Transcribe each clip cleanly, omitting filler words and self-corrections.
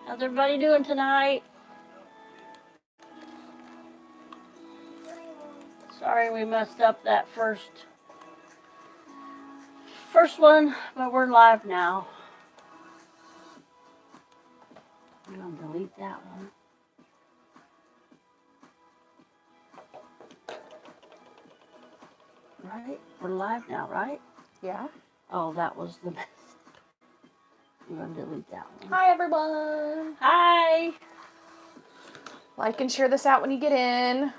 How's everybody doing tonight? Sorry we messed up that first one, but we're live now. I'm gonna delete that one. Right? We're live now, right? Yeah. Oh, that was the best. I'm gonna delete that one. Hi, everyone. Hi. Like and share this out when you get in.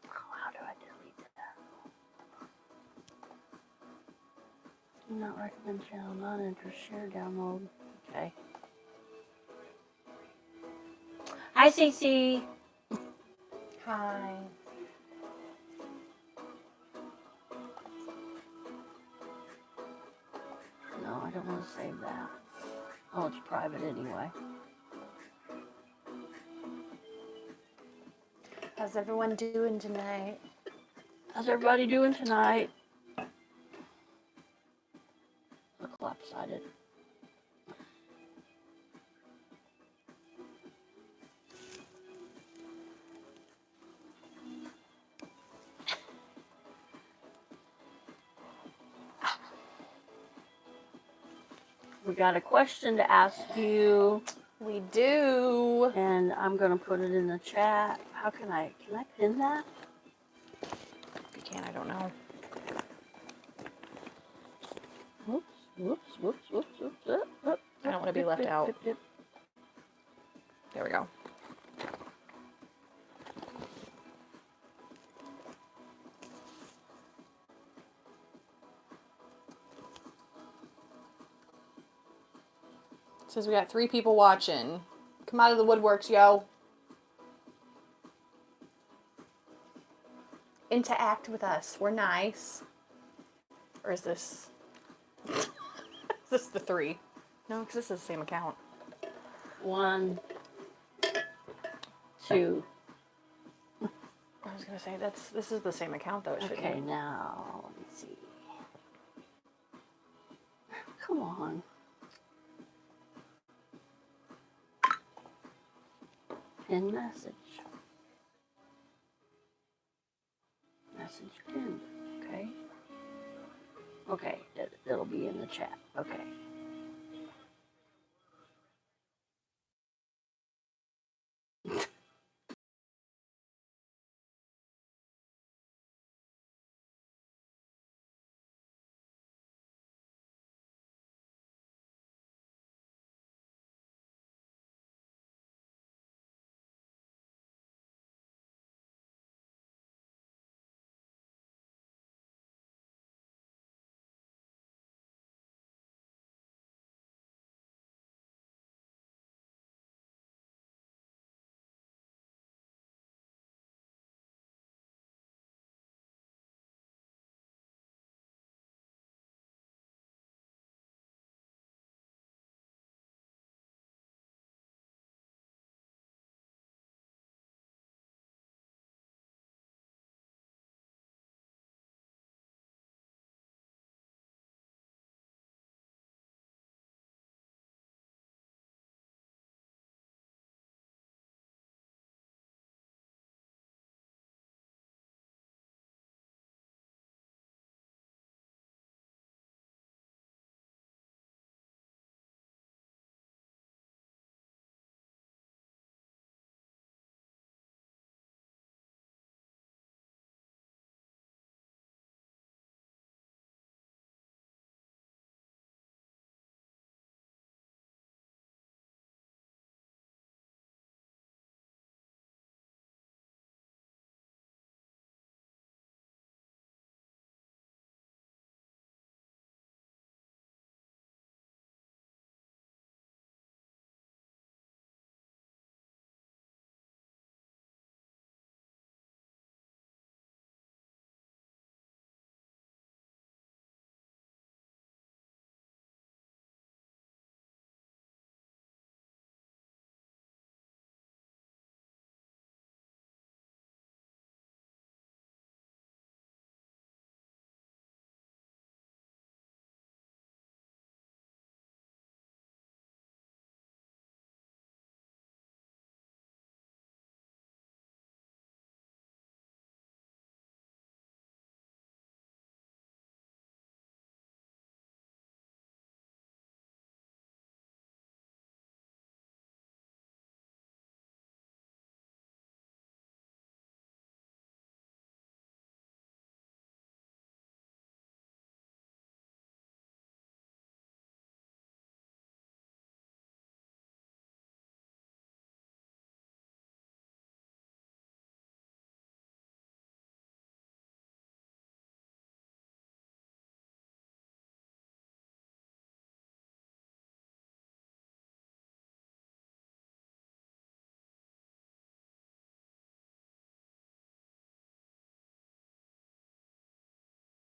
How do I delete that? Do not recommend channel, not enter, share, download. Okay. Hi, Cece. Hi. No, I don't want to save that. Oh, it's private anyway. How's everyone doing tonight? How's everybody doing tonight? Look lopsided. We got a question to ask you. We do. And I'm going to put it in the chat. How can I pin that? If you can, I don't know. Whoops. I don't want to be left out. There we go. It says we got 3 people watching. Come out of the woodworks, yo. Interact with us. We're nice. Or is this... is this the 3? No, because this is the same account. 1, 2. I was going to say, this is the same account, though. It shouldn't Okay, be. now, let me see. Come on. Pin message. Message pinned. Okay. Okay, it'll be in the chat. Okay.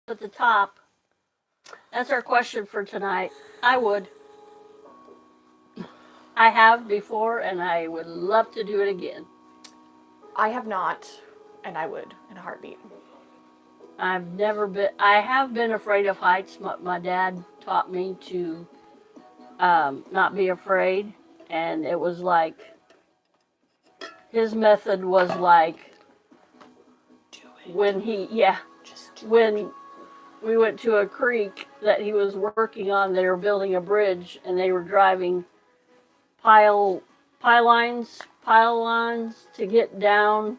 at the top. That's our question for tonight. I would. I have before, and I would love to do it again. I have not, and I would in a heartbeat. I have been afraid of heights. My dad taught me to not be afraid, and it was like, his method was like, Do it. When we went to a creek that he was working on, they were building a bridge, and they were driving pylons to get down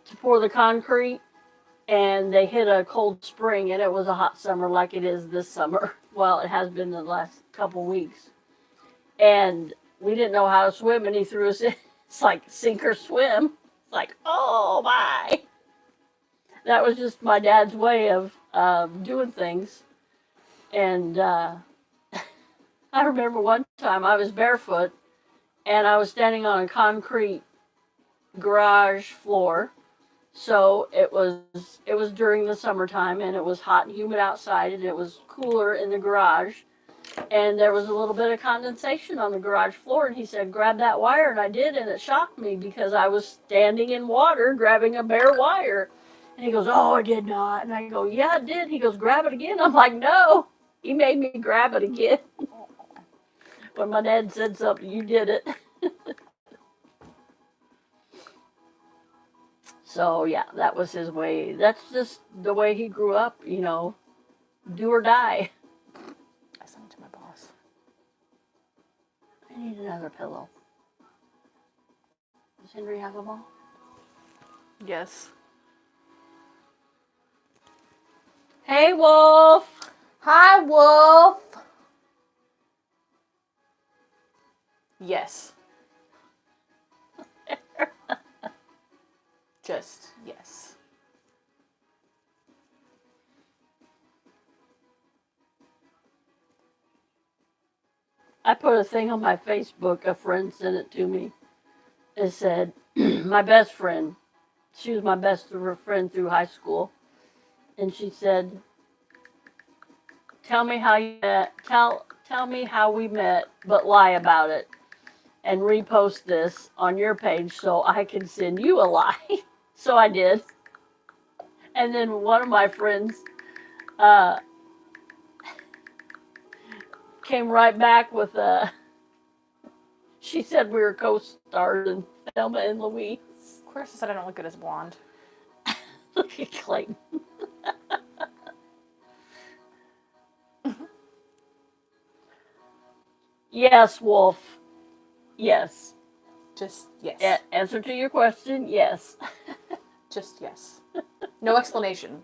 to pour the concrete, and they hit a cold spring, and it was a hot summer like it is this summer. Well, it has been the last couple weeks, and we didn't know how to swim, and he threw us in. It's like sink or swim. It's like, oh my. That was just my dad's way of doing things. And I remember one time I was barefoot, and I was standing on a concrete garage floor. So it was during the summertime, and it was hot and humid outside, and it was cooler in the garage. And there was a little bit of condensation on the garage floor, and he said, grab that wire, and I did, and it shocked me because I was standing in water grabbing a bare wire. And he goes, oh, I did not. And I go, yeah, I did. He goes, grab it again. I'm like, no. He made me grab it again. When my dad said something, you did it. So, yeah, that was his way. That's just the way he grew up, do or die. I sent it to my boss. I need another pillow. Does Henry have them all? Yes. Hey, Wolf. Hi, Wolf. Yes. Just yes. I put a thing on my Facebook. A friend sent it to me. It said, my best friend. She was my best friend through high school. And she said, tell me how you met. Tell me how we met, but lie about it. And repost this on your page so I can send you a lie. So I did. And then one of my friends came right back with she said we were co-stars in Thelma and Louise. Of course I said I don't look good as blonde. Look at Clayton. Yes, Wolf. Yes. Just yes. Answer to your question, yes. Just yes. No explanation.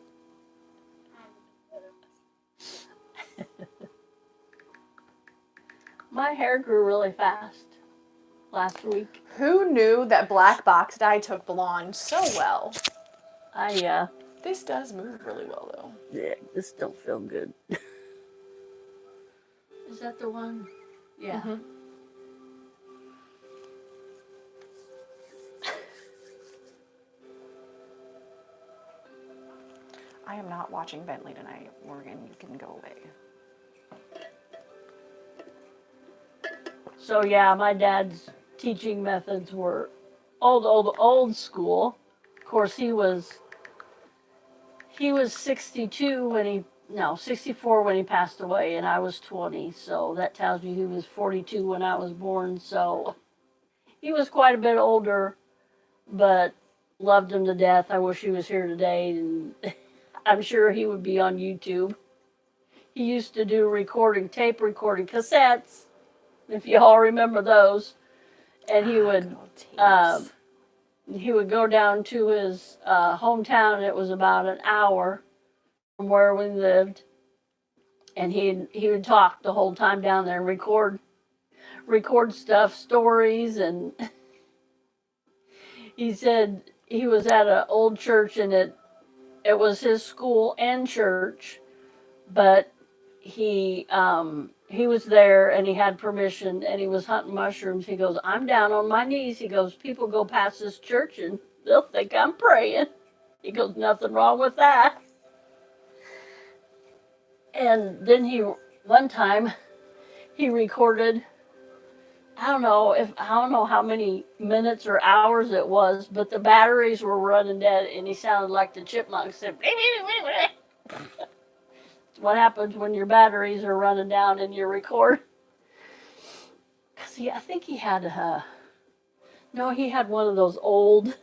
My hair grew really fast last week. Who knew that black box dye took blonde so well? This does move really well, though. Yeah, this don't feel good. Is that the one? Yeah. Mm-hmm. I am not watching Bentley tonight. Morgan, you can go away. So yeah, my dad's teaching methods were old school. Of course, he was 64 when he passed away, and I was 20. So that tells you he was 42 when I was born. So he was quite a bit older, but loved him to death. I wish he was here today, and I'm sure he would be on YouTube. He used to do tape recording cassettes, if you all remember those. And he would go down to his hometown. It was about an hour from where we lived, and he would talk the whole time down there and record stuff, stories. And he said he was at an old church, and it was his school and church, but he was there, and he had permission, and he was hunting mushrooms. He goes, I'm down on my knees. He goes, people go past this church and they'll think I'm praying. He goes, nothing wrong with that. And then one time, he recorded, I don't know how many minutes or hours it was, but the batteries were running dead and he sounded like the chipmunks said, what happens when your batteries are running down and you record? Because I think he had he had one of those old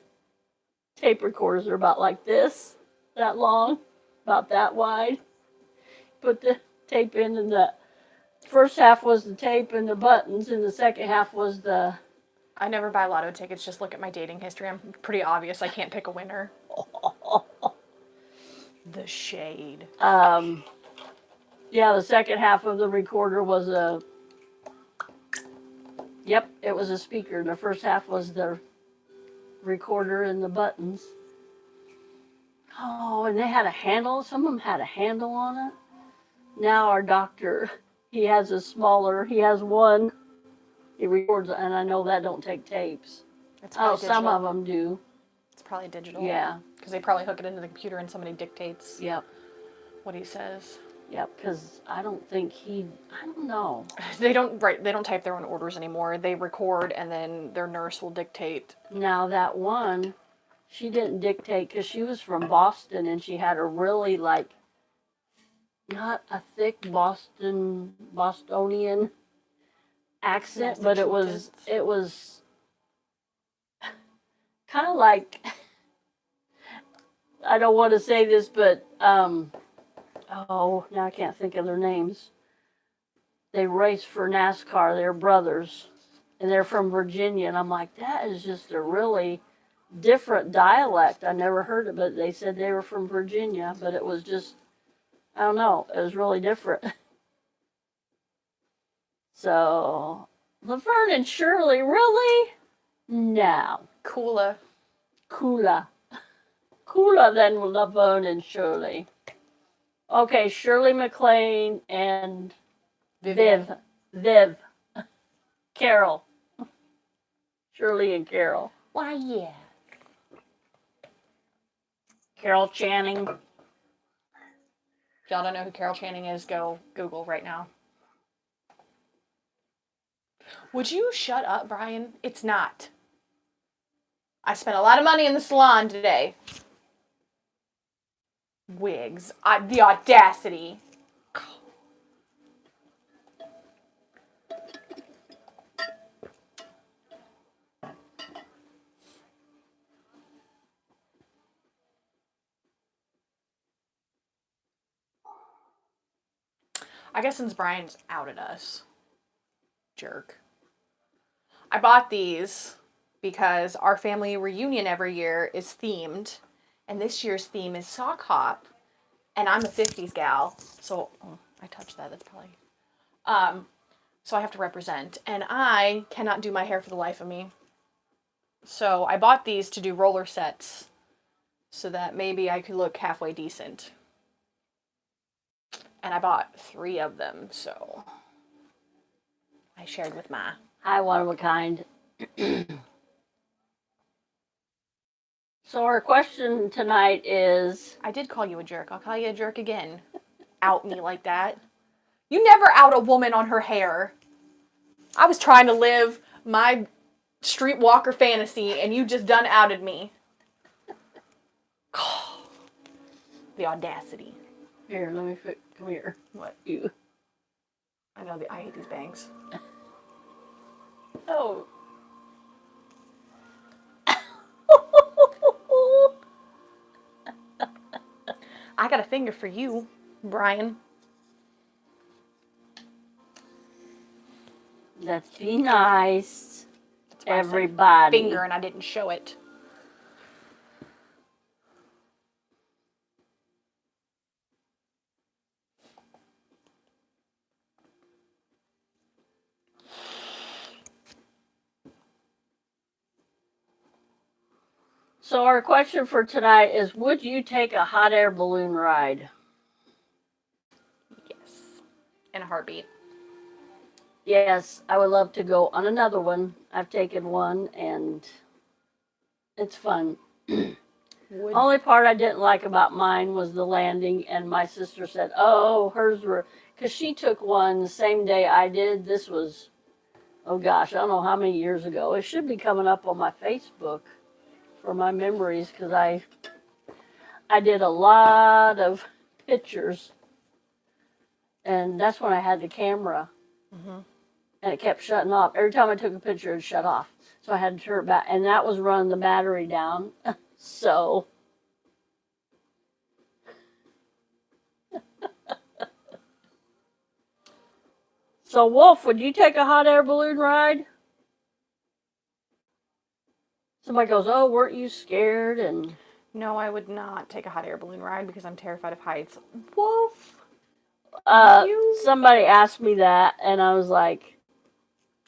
tape recorders. They're about like this, that long, about that wide. Put the tape in, and the first half was the tape and the buttons, and the second half was the. I never buy lotto tickets. Just look at my dating history. I'm pretty obvious. I can't pick a winner. The shade. Yeah, the second half of the recorder was it was a speaker. The first half was the recorder and the buttons. Oh, and they had a handle. Some of them had a handle on it. Now our doctor, he has one. He records, and I know that don't take tapes. Some of them do. It's probably digital. Yeah. Because they probably hook it into the computer and somebody dictates what he says. Yep, because I don't know. They don't type their own orders anymore. They record and then their nurse will dictate. Now that one, she didn't dictate because she was from Boston and she had a really not a thick Bostonian accent, but it was kind of like, I don't want to say this, but now I can't think of their names. They race for NASCAR. They're brothers, and they're from Virginia. And I'm like, that is just a really different dialect. I never heard it, but they said they were from Virginia. But it was just, I don't know, it was really different. So, Laverne and Shirley, really? No. Cooler than Laverne and Shirley. Okay, Shirley MacLaine and Viv. Carol. Shirley and Carol. Why, yeah. Carol Channing. If y'all don't know who Carol Channing is, go Google right now. Would you shut up, Brian? It's not. I spent a lot of money in the salon today. Wigs. The audacity. I guess since Brian's outed us. Jerk. I bought these because our family reunion every year is themed. And this year's theme is sock hop. And I'm a 50s gal. So, I touched that. That's probably... so I have to represent. And I cannot do my hair for the life of me. So I bought these to do roller sets. So that maybe I could look halfway decent. And I bought 3 of them. So I shared with Ma. Hi, one of a kind. So our question tonight is... I did call you a jerk. I'll call you a jerk again. Out me like that. You never out a woman on her hair. I was trying to live my streetwalker fantasy, and you just done outed me. The audacity. Here, come here. What? You. I know, I hate these bangs. Oh. I got a finger for you, Brian. Let's be nice, everybody. Finger, and I didn't show it. So our question for tonight is, would you take a hot air balloon ride? Yes. In a heartbeat. Yes, I would love to go on another one. I've taken one and it's fun. Would Only part I didn't like about mine was the landing, and my sister said, "Oh, hers were," because she took one the same day I did. This was, oh gosh, I don't know how many years ago. It should be coming up on my Facebook for my memories because I did a lot of pictures, and that's when I had the camera, and it kept shutting off. Every time I took a picture, it shut off, so I had to turn it back, and that was running the battery down. So. So, Wolf, would you take a hot air balloon ride? Somebody goes, "Oh, weren't you scared?" And No, I would not take a hot air balloon ride because I'm terrified of heights. Wolf. somebody asked me that, and I was like,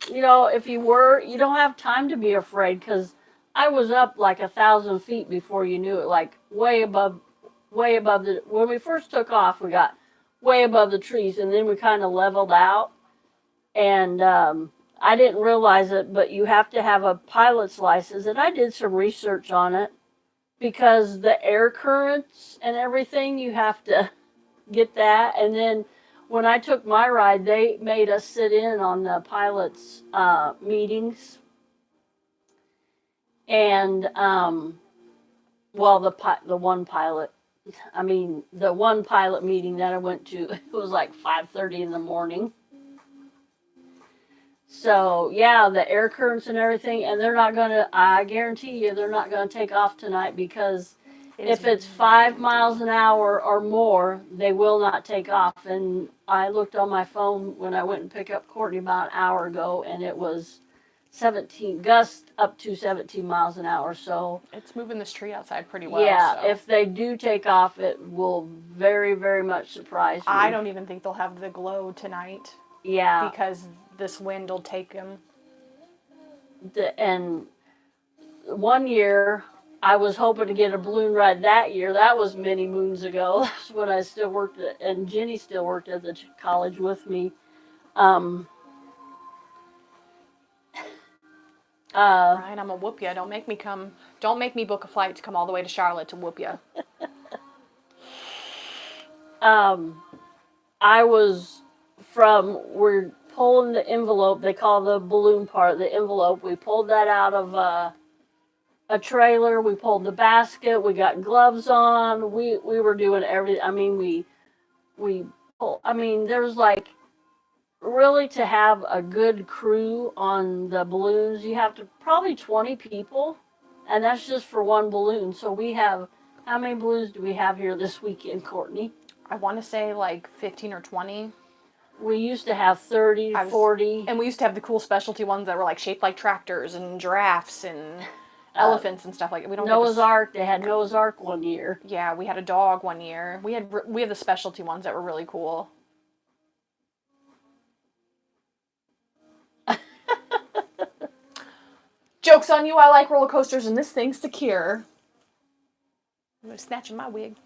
if you were, you don't have time to be afraid because I was up like 1,000 feet before you knew it, like way above the. When we first took off, we got way above the trees, and then we kind of leveled out. And I didn't realize it, but you have to have a pilot's license. And I did some research on it because the air currents and everything, you have to get that. And then when I took my ride, they made us sit in on the pilot's meetings. And, the one pilot, the one pilot meeting that I went to, it was like 5:30 in the morning. So, yeah, the air currents and everything, and I guarantee you, they're not going to take off tonight because if it's 5 miles an hour or more, they will not take off. And I looked on my phone when I went and picked up Courtney about an hour ago, and it was 17, gust up to 17 miles an hour. So, it's moving this tree outside pretty well. Yeah, so. if they do take off, it will very, very much surprise me. I don't even think they'll have the glow tonight. Yeah. Because this wind will take them. And one year, I was hoping to get a balloon ride that year. That was many moons ago. That's when I still worked and Jenny still worked at the college with me. Brian, I'm gonna whoop ya. Don't make me book a flight to come all the way to Charlotte to whoop ya. We're pulling the envelope, they call the balloon part the envelope. We pulled that out of a trailer. We pulled the basket. We got gloves on. We were doing everything. There's like, really, to have a good crew on the balloons, you have to probably 20 people, and that's just for one balloon. So we have, how many balloons do we have here this weekend, Courtney? I want to say like 15 or 20. We used to have 30, 40. And we used to have the cool specialty ones that were like shaped like tractors and giraffes and elephants and stuff like that. We don't Noah's Ark. They had Noah's Ark one year. Yeah, we had a dog one year. We have the specialty ones that were really cool. Joke's on you, I like roller coasters and this thing's secure. I'm snatching my wig.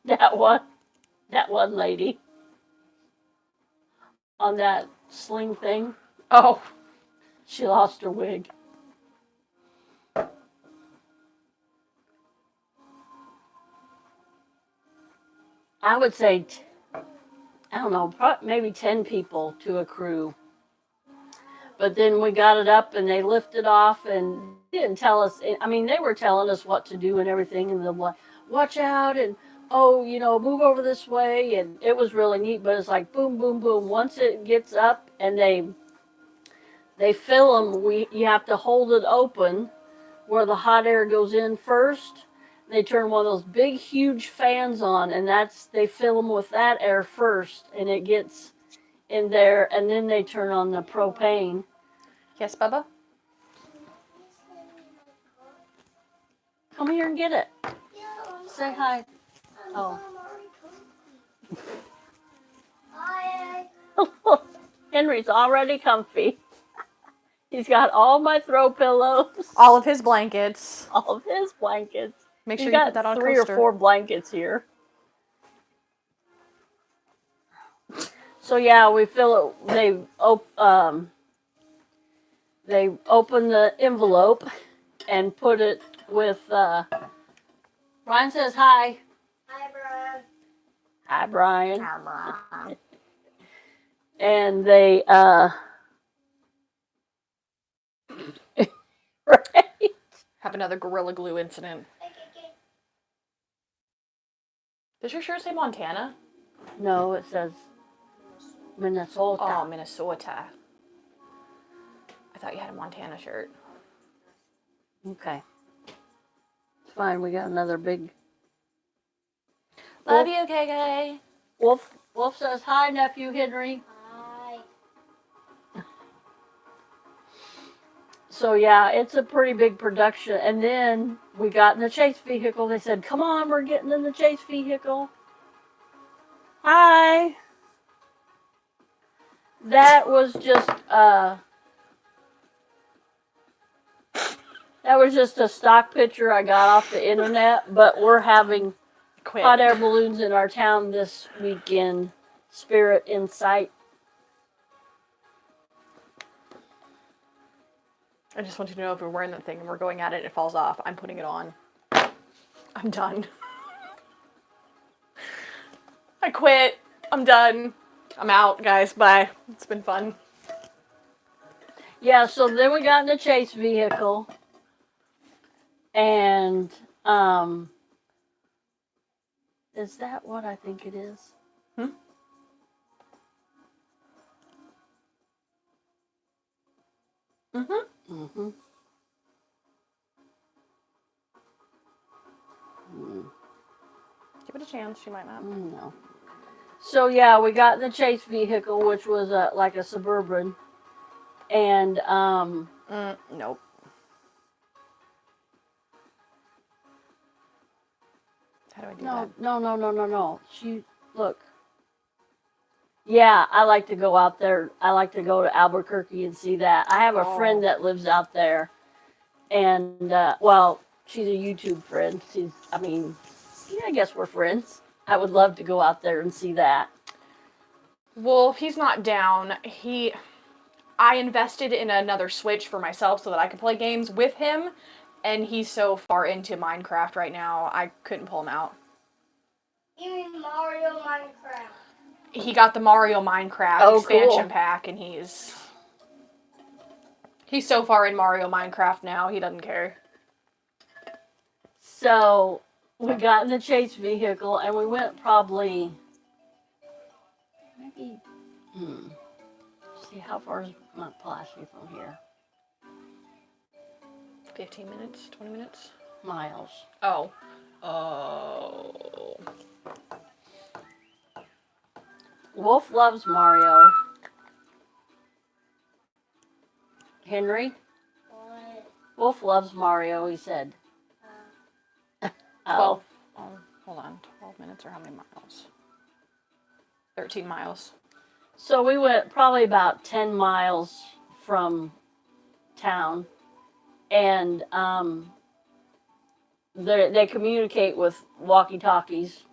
That one lady on that sling thing. Oh. She lost her wig. I would say, I don't know, maybe 10 people to a crew. But then we got it up and they lifted off and didn't tell us. They were telling us what to do and everything, and they're like, watch out and, move over this way. And it was really neat, but it's like boom, boom, boom. Once it gets up and they fill them, you have to hold it open where the hot air goes in first. They turn one of those big, huge fans on, and they fill them with that air first, and it gets in there, and then they turn on the propane. Yes, Bubba? Come here and get it. Say hi. Oh. Henry's already comfy. He's got all my throw pillows. All of his blankets. All of his blankets. Make sure you put that on a coaster. 3 or 4 blankets here. So yeah, we fill it. They open the envelope and put it with, Brian says hi. Hi, Brian. Hi, Brian. And they, right? Have another Gorilla Glue incident. Does your shirt say Montana? No, it says Minnesota. Oh, Minnesota. I thought you had a Montana shirt. Okay. It's fine. We got another big. Love you, KK. Wolf says hi, nephew Henry. Hi. So yeah, it's a pretty big production. And then we got in the chase vehicle. They said, "Come on, we're getting in the chase vehicle." Hi. That was just a stock picture I got off the internet, but we're having Quit. hot air balloons in our town this weekend. Spirit Insight. I just want you to know if we're wearing that thing and we're going at it and it falls off, I'm putting it on. I'm done. I quit. I'm done. I'm out, guys. Bye. It's been fun. Yeah, so then we got in the chase vehicle. And, is that what I think it is? Mm-hmm. Mm-hmm. Give it a chance. She might not. No. So yeah, we got in the chase vehicle, which was like a Suburban. And, Nope. How do I do that? No. Look. Yeah, I like to go out there. I like to go to Albuquerque and see that. I have a friend that lives out there. And, well, she's a YouTube friend. I guess we're friends. I would love to go out there and see that. Well, if he's not down, I invested in another Switch for myself so that I could play games with him, and he's so far into Minecraft right now, I couldn't pull him out. You mean Mario Minecraft? He got the Mario Minecraft expansion pack, and he's so far in Mario Minecraft now, he doesn't care. So we got in the chase vehicle and we went probably see how far is Mount Pulaski from here? 15 minutes, 20 minutes? Miles. Oh. Wolf loves Mario. Henry? What? Wolf loves Mario, he said. 12. Oh, hold on. 12 minutes or how many miles? 13 miles. So we went probably about 10 miles from town. And they communicate with walkie-talkies.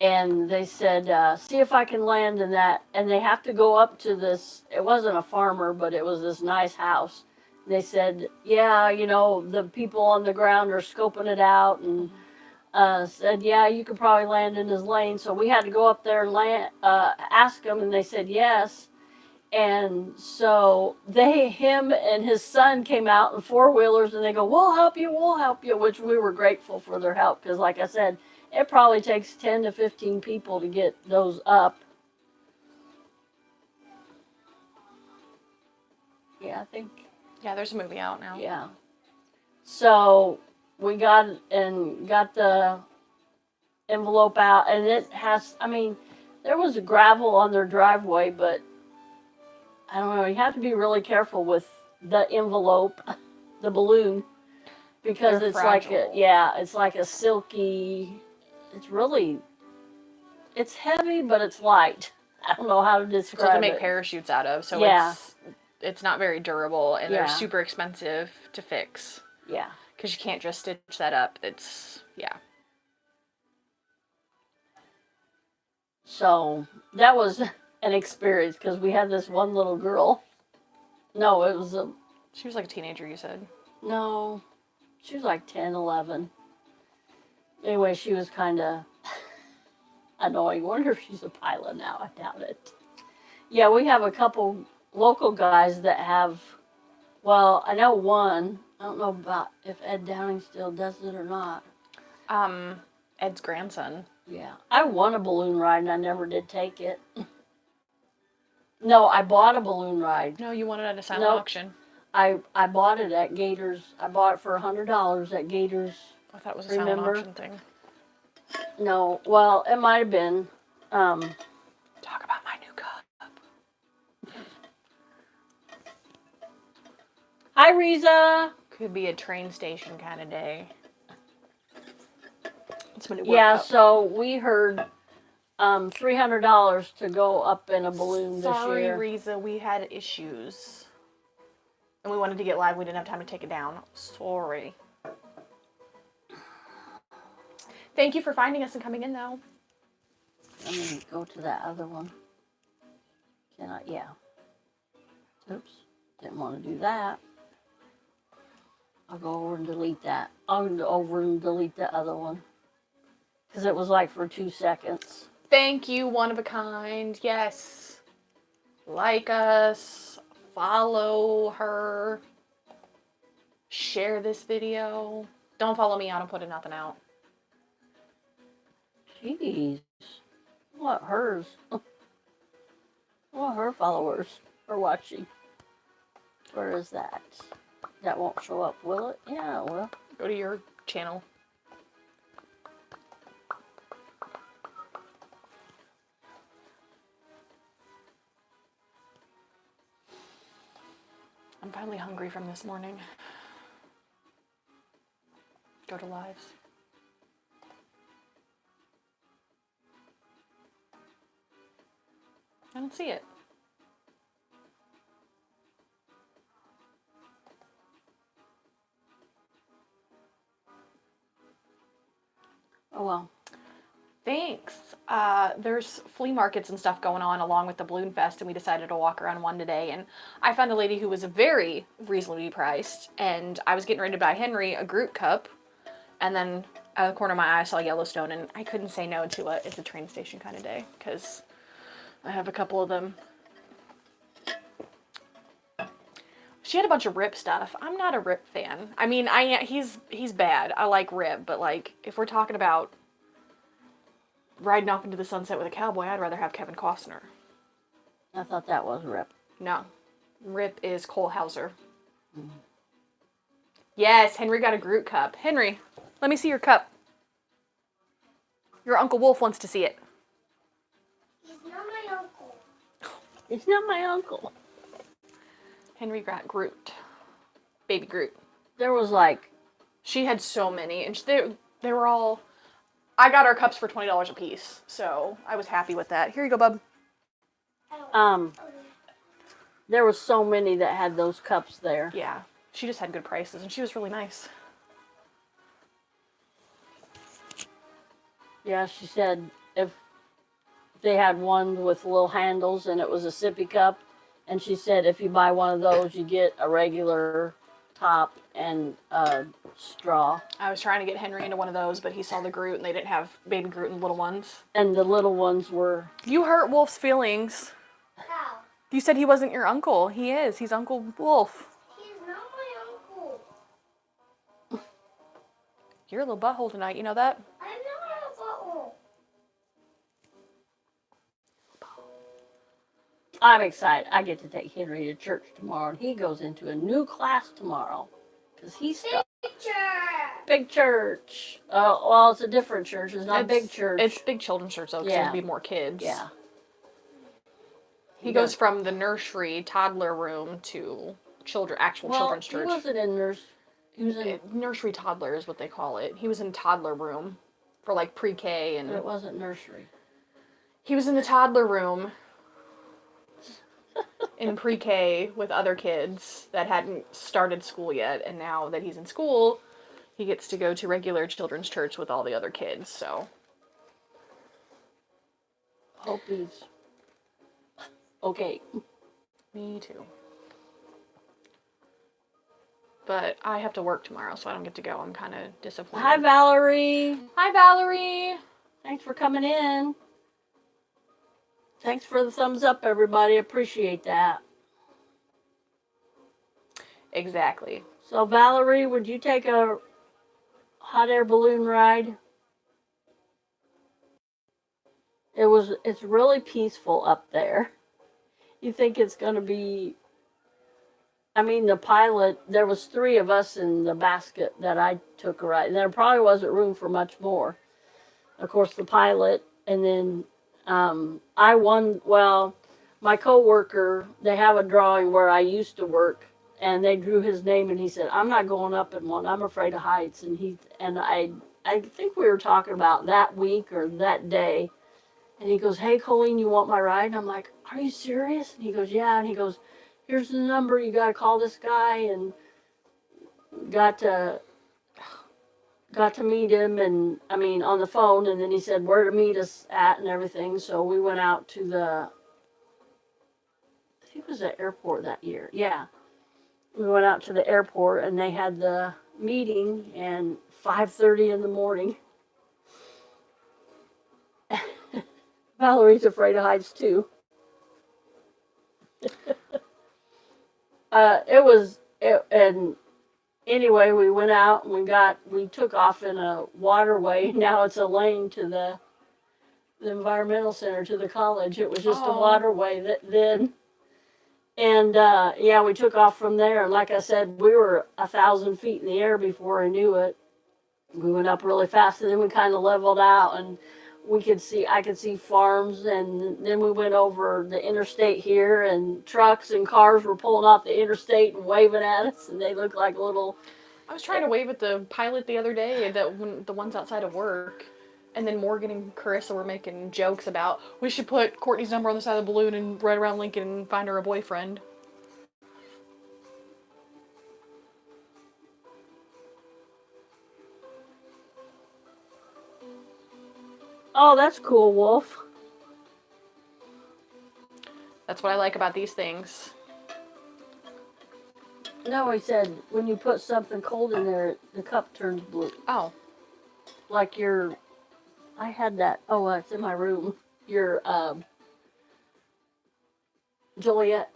And they said, see if I can land in that. And they have to go up to this, it wasn't a farmer, but it was this nice house. They said, yeah, the people on the ground are scoping it out. And said, yeah, you could probably land in his lane. So we had to go up there and ask them. And they said, yes. And so him and his son came out in four-wheelers. And they go, we'll help you, which we were grateful for their help. Because like I said, it probably takes 10 to 15 people to get those up. Yeah, I think. Yeah, there's a movie out now. Yeah. So we got the envelope out, and it has, there was gravel on their driveway, but I don't know, you have to be really careful with the envelope, the balloon, because They're it's fragile. it's like a silky, it's heavy, but it's light. I don't know how to describe it. It's what they make parachutes out of, so it's not very durable, and they're super expensive to fix. Yeah. Because you can't just stitch that up. So that was an experience, because we had this one little girl. No, it was She was like a teenager, you said. no, She was like 10, 11. Anyway, she was kind of annoying. Wonder if she's a pilot now. I doubt it. Yeah, we have a couple local guys that have, well, I know one. I don't know about if Ed Downing still does it or not. Ed's grandson. Yeah. I won a balloon ride and I never did take it. No, I bought a balloon ride. No, you wanted it at a silent Nope. auction. I bought it at Gators. I bought it for $100 at Gators. I thought it was a silent Remember? auction thing. No, well, it might have been. Talk about my new cup. Hi, Riza. Could be a train station kind of day. It's my new work Yeah, cup. so we heard $300 to go up in a balloon this Sorry, year. Riza, we had issues. And we wanted to get live. We didn't have time to take it down. Sorry. Thank you for finding us and coming in, though. Let me go to that other one. Can I? Yeah. Oops. Didn't want to do that. I'll go over and delete that. I'll go over and delete the other one. Because it was like for 2 seconds. Thank you, one of a kind. Yes. Like us. Follow her. Share this video. Don't follow me. I don't put nothing out. Jeez. What hers? What her followers are watching? Where is that? That won't show up, will it? Yeah, it will. Go to your channel. I'm finally hungry from this morning. Go to lives. I don't see it. Oh well. Thanks. There's flea markets and stuff going on along with the Balloon Fest, and we decided to walk around one today. And I found a lady who was very reasonably priced, and I was getting ready to buy Henry a Groot cup, and then out of the corner of my eye I saw Yellowstone, and I couldn't say no to it's a train station kind of day, because I have a couple of them. She had a bunch of Rip stuff. I'm not a Rip fan. I mean, he's bad. I like Rip, but like if we're talking about riding off into the sunset with a cowboy, I'd rather have Kevin Costner. I thought that was Rip. No. Rip is Cole Hauser. Yes, Henry got a Groot cup. Henry, let me see your cup. Your Uncle Wolf wants to see it. He's not my uncle. It's not my uncle. Henry got Groot. Baby Groot. There was like, She had so many, and they were all... I got our cups for $20 a piece, so I was happy with that. Here you go, bub. there was so many that had those cups there. Yeah, she just had good prices, and she was really nice. Yeah, she said if they had one with little handles and it was a sippy cup, and she said if you buy one of those, you get a regular top and a straw. I was trying to get Henry into one of those, but he saw the Groot, and they didn't have Baby Groot and little ones. And the little ones were... You hurt Wolf's feelings. How? You said he wasn't your uncle. He is. He's Uncle Wolf. He's not my uncle. You're a little butthole tonight. You know that? I'm not a butthole. I'm excited. I get to take Henry to church tomorrow, and he goes into a new class tomorrow. Because he's stuck. Picture. Big church. Well, it's a different church. It's not big church. It's big children's church, though, because Yeah. there'll be more kids. Yeah. He goes from the nursery, toddler room to actual children's church. He wasn't in nurse. He was in... Nursery toddler is what they call it. He was in toddler room for like pre-K, and It wasn't nursery. he was in the toddler room in pre-K with other kids that hadn't started school yet, and now that he's in school, he gets to go to regular children's church with all the other kids, so. Hope he's... Okay. Me too. But I have to work tomorrow, so I don't get to go. I'm kind of disappointed. Hi, Valerie. Hi, Valerie. Thanks for coming in. Thanks for the thumbs up, everybody. Appreciate that. Exactly. So, Valerie, would you take a hot air balloon ride? It's really peaceful up there. You think it's going to be, I mean, the pilot, there was 3 of us in the basket that I took a ride, and there probably wasn't room for much more. Of course, the pilot, and then I won, well, my coworker, they have a drawing where I used to work, and they drew his name, and he said, I'm not going up in one, I'm afraid of heights, and I think we were talking about that week or that day, and he goes, hey, Colleen, you want my ride? And I'm like, are you serious? And he goes, yeah. And he goes, here's the number. You got to call this guy. And got to meet him. And I mean, on the phone. And then he said where to meet us at and everything. So we went out to I think it was the airport that year. Yeah. We went out to the airport and they had the meeting and 5:30 in the morning. Valerie's afraid of heights too. And anyway, we went out and we took off in a waterway. Now it's a lane to the environmental center, to the college. It was just a waterway then. And yeah, we took off from there. And like I said, we were 1,000 feet in the air before I knew it. We went up really fast, and then we kind of leveled out, and I could see farms, and then we went over the interstate here, and trucks and cars were pulling off the interstate and waving at us, and they looked like little. I was trying to wave at the pilot the other day, the ones outside of work, and then Morgan and Carissa were making jokes about we should put Courtney's number on the side of the balloon and ride around Lincoln and find her a boyfriend. Oh, that's cool, Wolf. That's what I like about these things. No, he said when you put something cold in there, the cup turns blue. Oh. Like I had that. Oh, it's in my room. Your Joliet.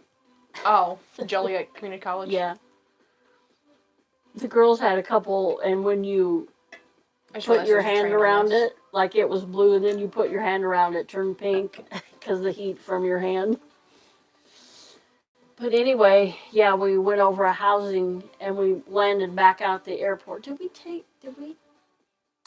Oh, Joliet Community College. Yeah. The girls had a couple, and when you put your hand around it, like it was blue, and then you put your hand around it, turned pink because the heat from your hand. But anyway, yeah, we went over a housing and we landed back out the airport. Did we?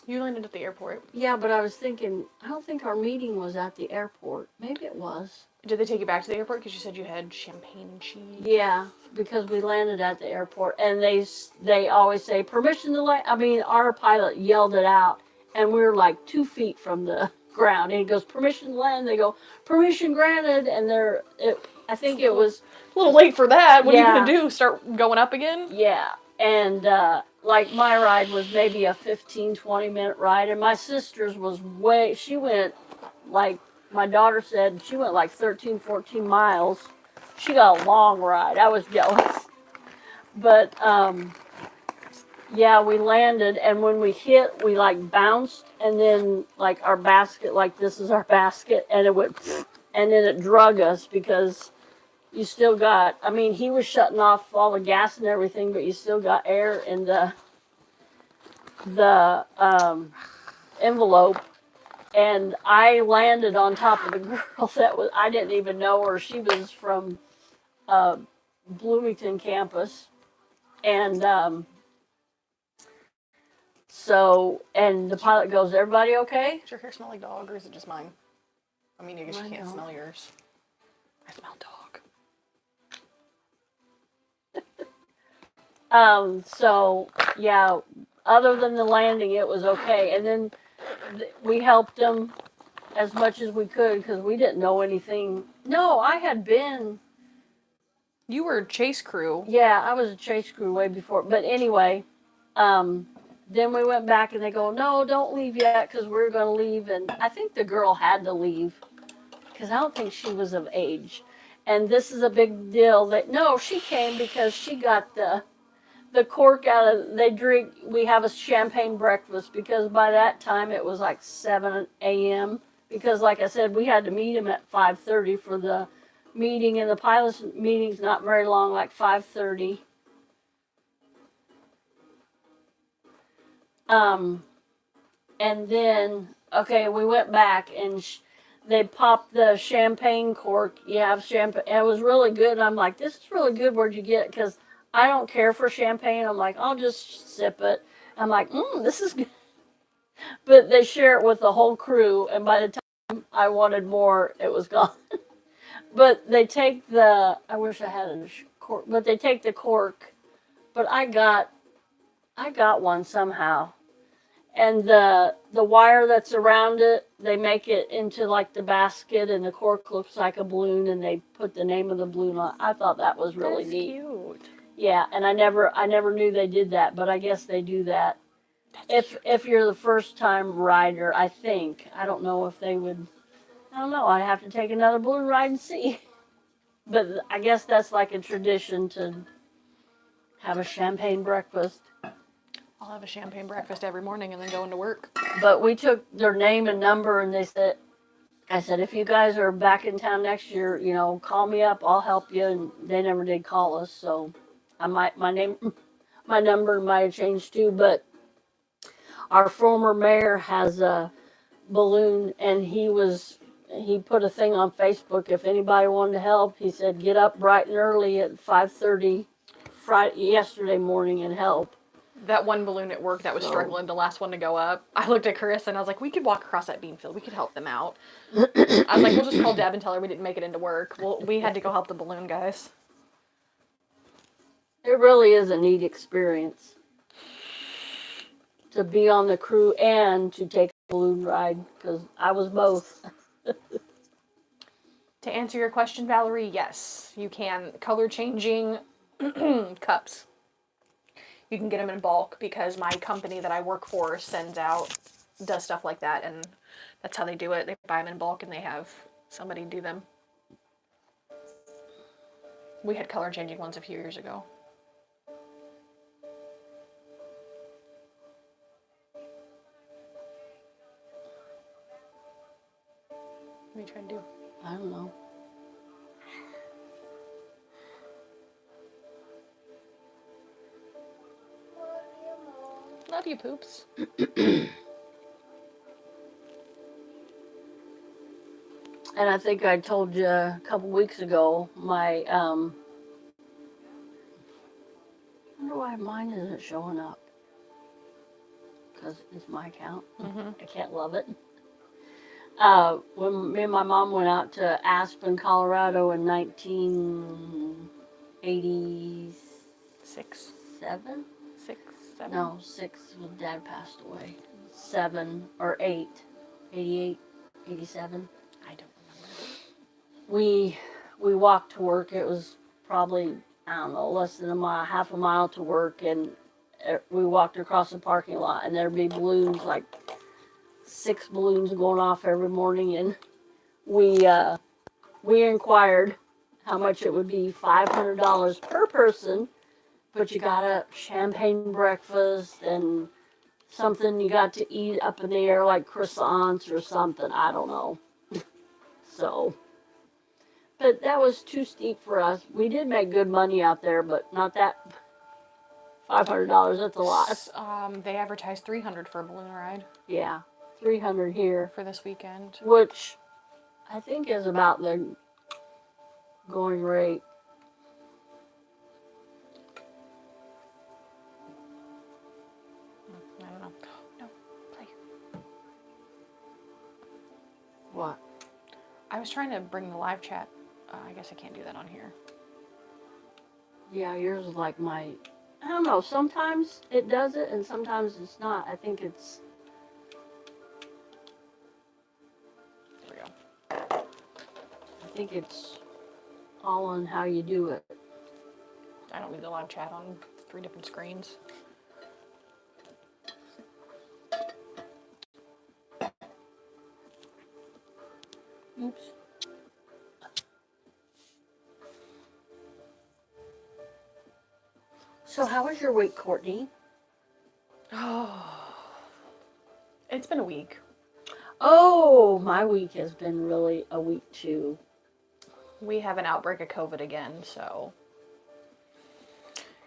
You landed at the airport. Yeah, but I was thinking, I don't think our meeting was at the airport. Maybe it was. Did they take you back to the airport because you said you had champagne and cheese? Yeah, because we landed at the airport, and they always say permission to land. I mean, our pilot yelled it out, and we were like 2 feet from the ground, and he goes permission to land. They go permission granted, and I think it was a little late for that. What are you Yeah. gonna do? Start going up again? Yeah, and like my ride was maybe a 15-20 minute ride, and my sister's was she went like, my daughter said she went like 13, 14 miles. She got a long ride. I was jealous. But yeah, we landed, and when we hit, we like bounced, and then like our basket, like this is our basket, and it went, and then it drug us because you still got, I mean, he was shutting off all the gas and everything, but you still got air in the envelope. And I landed on top of the girl I didn't even know her. She was from Bloomington campus. And and the pilot goes, everybody okay? Does your hair smell like dog, or is it just mine? I mean, I guess you can't smell yours. I smell dog. So yeah, other than the landing, it was okay. And then we helped them as much as we could because we didn't know anything. No, I had been. You were chase crew. Yeah, I was a chase crew way before. But anyway, then we went back and they go, no, don't leave yet because we're going to leave. And I think the girl had to leave because I don't think she was of age. And this is a big deal that, no, she came because she got the the cork out of, they drink, we have a champagne breakfast because by that time it was like 7 a.m. Because like I said, we had to meet him at 5:30 for the meeting, and the pilots meeting's not very long, like 5:30. And then, okay, we went back and they popped the champagne cork. You have champagne. It was really good. And I'm like, this is really good. Where'd you get it? Because I don't care for champagne. I'm like, I'll just sip it. I'm like, this is good. But they share it with the whole crew. And by the time I wanted more, it was gone. But they take I wish I had a cork, but they take the cork. But I got one somehow. And the wire that's around it, they make it into like the basket, and the cork looks like a balloon, and they put the name of the balloon on. I thought that was really That's neat. cute. Yeah, and I never knew they did that, but I guess they do that. If you're the first time rider, I think. I don't know if they would. I don't know. I'd have to take another balloon ride and see. But I guess that's like a tradition to have a champagne breakfast. I'll have a champagne breakfast every morning and then go into work. But we took their name and number, and I said, if you guys are back in town next year, call me up. I'll help you. And they never did call us, so my number might have changed too. But our former mayor has a balloon, and he put a thing on Facebook. If anybody wanted to help, he said, get up bright and early at 5:30 yesterday morning and help. That one balloon at work that was struggling, the last one to go up, I looked at Chris and I was like, we could walk across that bean field. We could help them out. I was like, we'll just call Deb and tell her we didn't make it into work. Well, we had to go help the balloon guys. It really is a neat experience to be on the crew and to take a balloon ride, because I was both. To answer your question, Valerie, yes, you can. Color changing cups. You can get them in bulk because my company that I work for does stuff like that, and that's how they do it. They buy them in bulk and they have somebody do them. We had color changing ones a few years ago. What are you trying to do? I don't know. Love you, Poops. And I think I told you a couple weeks ago, I wonder why mine isn't showing up. Because it's my account. Mm-hmm. I can't love it. When me and my mom went out to Aspen, Colorado in 1987. 6, 7? No, 6. When Dad passed away. 7 or 8. 88, 87. I don't remember. We walked to work. It was probably, I don't know, less than a mile, half a mile to work, and we walked across the parking lot, and there'd be balloons, like 6 balloons going off every morning, and we inquired how much it would be, $500 per person, but you got a champagne breakfast and something you got to eat up in the air, like croissants or something, I don't know. So, but that was too steep for us. We did make good money out there, but not that. $500, that's a lot. They advertised $300 for a balloon ride. Yeah, $300 here, for this weekend. which I think is about the going rate. I don't know. No, play. What? I was trying to bring the live chat. I guess I can't do that on here. Yeah, yours is like I don't know, sometimes it does it and sometimes it's not. I think it's, There we go. I think it's all on how you do it. I don't need the live chat on 3 different screens. Oops. So how was your week, Courtney? Oh, it's been a week. Oh, my week has been really a week too. We have an outbreak of COVID again, so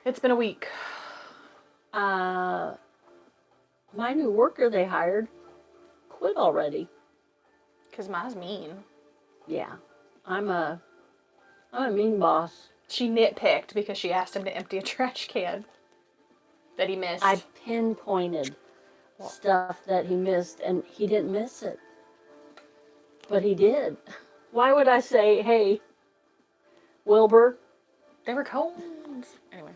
it's been a week. My new worker they hired quit already. Because mine's mean. Yeah, I'm a mean boss. She nitpicked because she asked him to empty a trash can that he missed. I pinpointed stuff that he missed, and he didn't miss it, but he did. Why would I say, "Hey, Wilbur, They were cones. Anyway.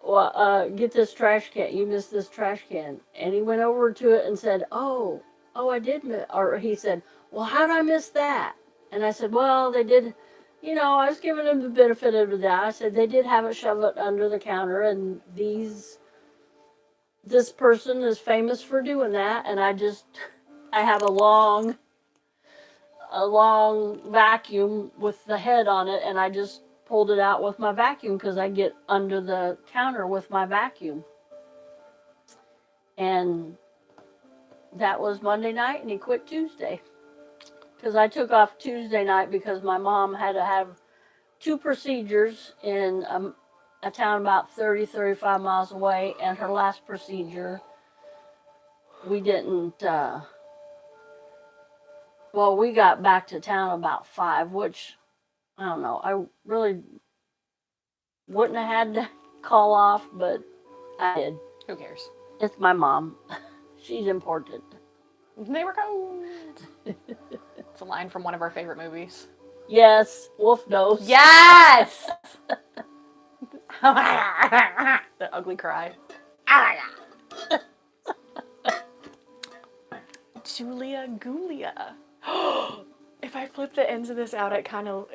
well, get this trash can. You missed this trash can." And he went over to it and said, "Oh, I did miss." Or he said, "Well, how did I miss that?" And I said, "Well, they did." I was giving him the benefit of the doubt. I said they did have it shove it under the counter, and this person is famous for doing that. And I have a long vacuum with the head on it, and I just pulled it out with my vacuum because I get under the counter with my vacuum. And that was Monday night, and he quit Tuesday. Because I took off Tuesday night because my mom had to have 2 procedures in a town about 35 miles away, and her last procedure, we didn't, we got back to town about 5, which, I don't know, I really wouldn't have had to call off, but I did. Who cares? It's my mom. She's important. They were cones. It's a line from one of our favorite movies. Yes, Wolf Nose. Yes! The ugly cry. Julia Gulia. If I flip the ends of this out, it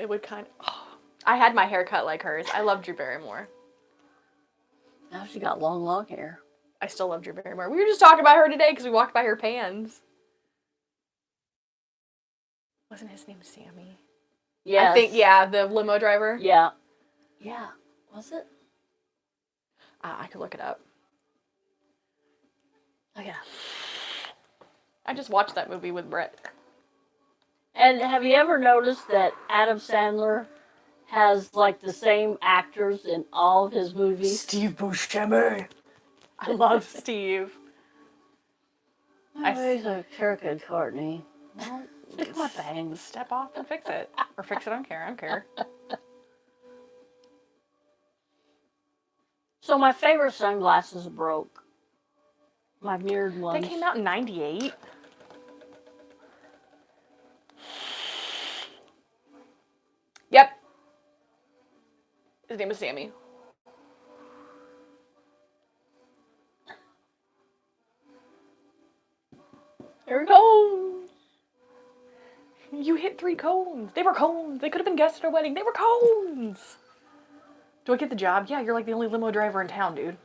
would kind of. Oh. I had my hair cut like hers. I love Drew Barrymore. Now she got long hair. I still love Drew Barrymore. We were just talking about her today because we walked by her pans. Wasn't his name Sammy? Yeah. I think, yeah, the limo driver. Yeah. Yeah. Was it? I could look it up. Oh, yeah. I just watched that movie with Brett. And have you ever noticed that Adam Sandler has like the same actors in all of his movies? Steve Buscemi. I love Steve. Oh, he's a crooked Courtney. Well, Fix my bangs. step off and fix it. Or fix it, I don't care. I don't care. So my favorite sunglasses broke. My mirrored ones. They came out in 98. Yep. His name is Sammy. There we go. You hit 3 cones. They were cones. They could have been guests at our wedding. They were cones. Do I get the job? Yeah, you're like the only limo driver in town, dude.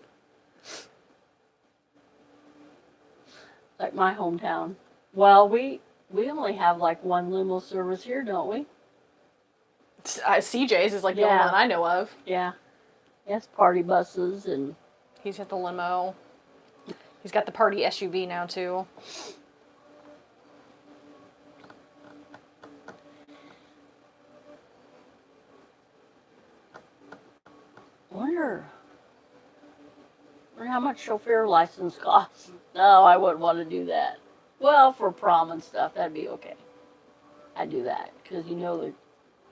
Like my hometown. Well, we only have like one limo service here, don't we? CJ's is like the only Yeah. one I know of. Yeah. Yes, party buses and He's hit the limo. He's got the party SUV now, too. wonder how much chauffeur license costs. No, I wouldn't want to do that. Well, for prom and stuff, that'd be okay. I'd do that because the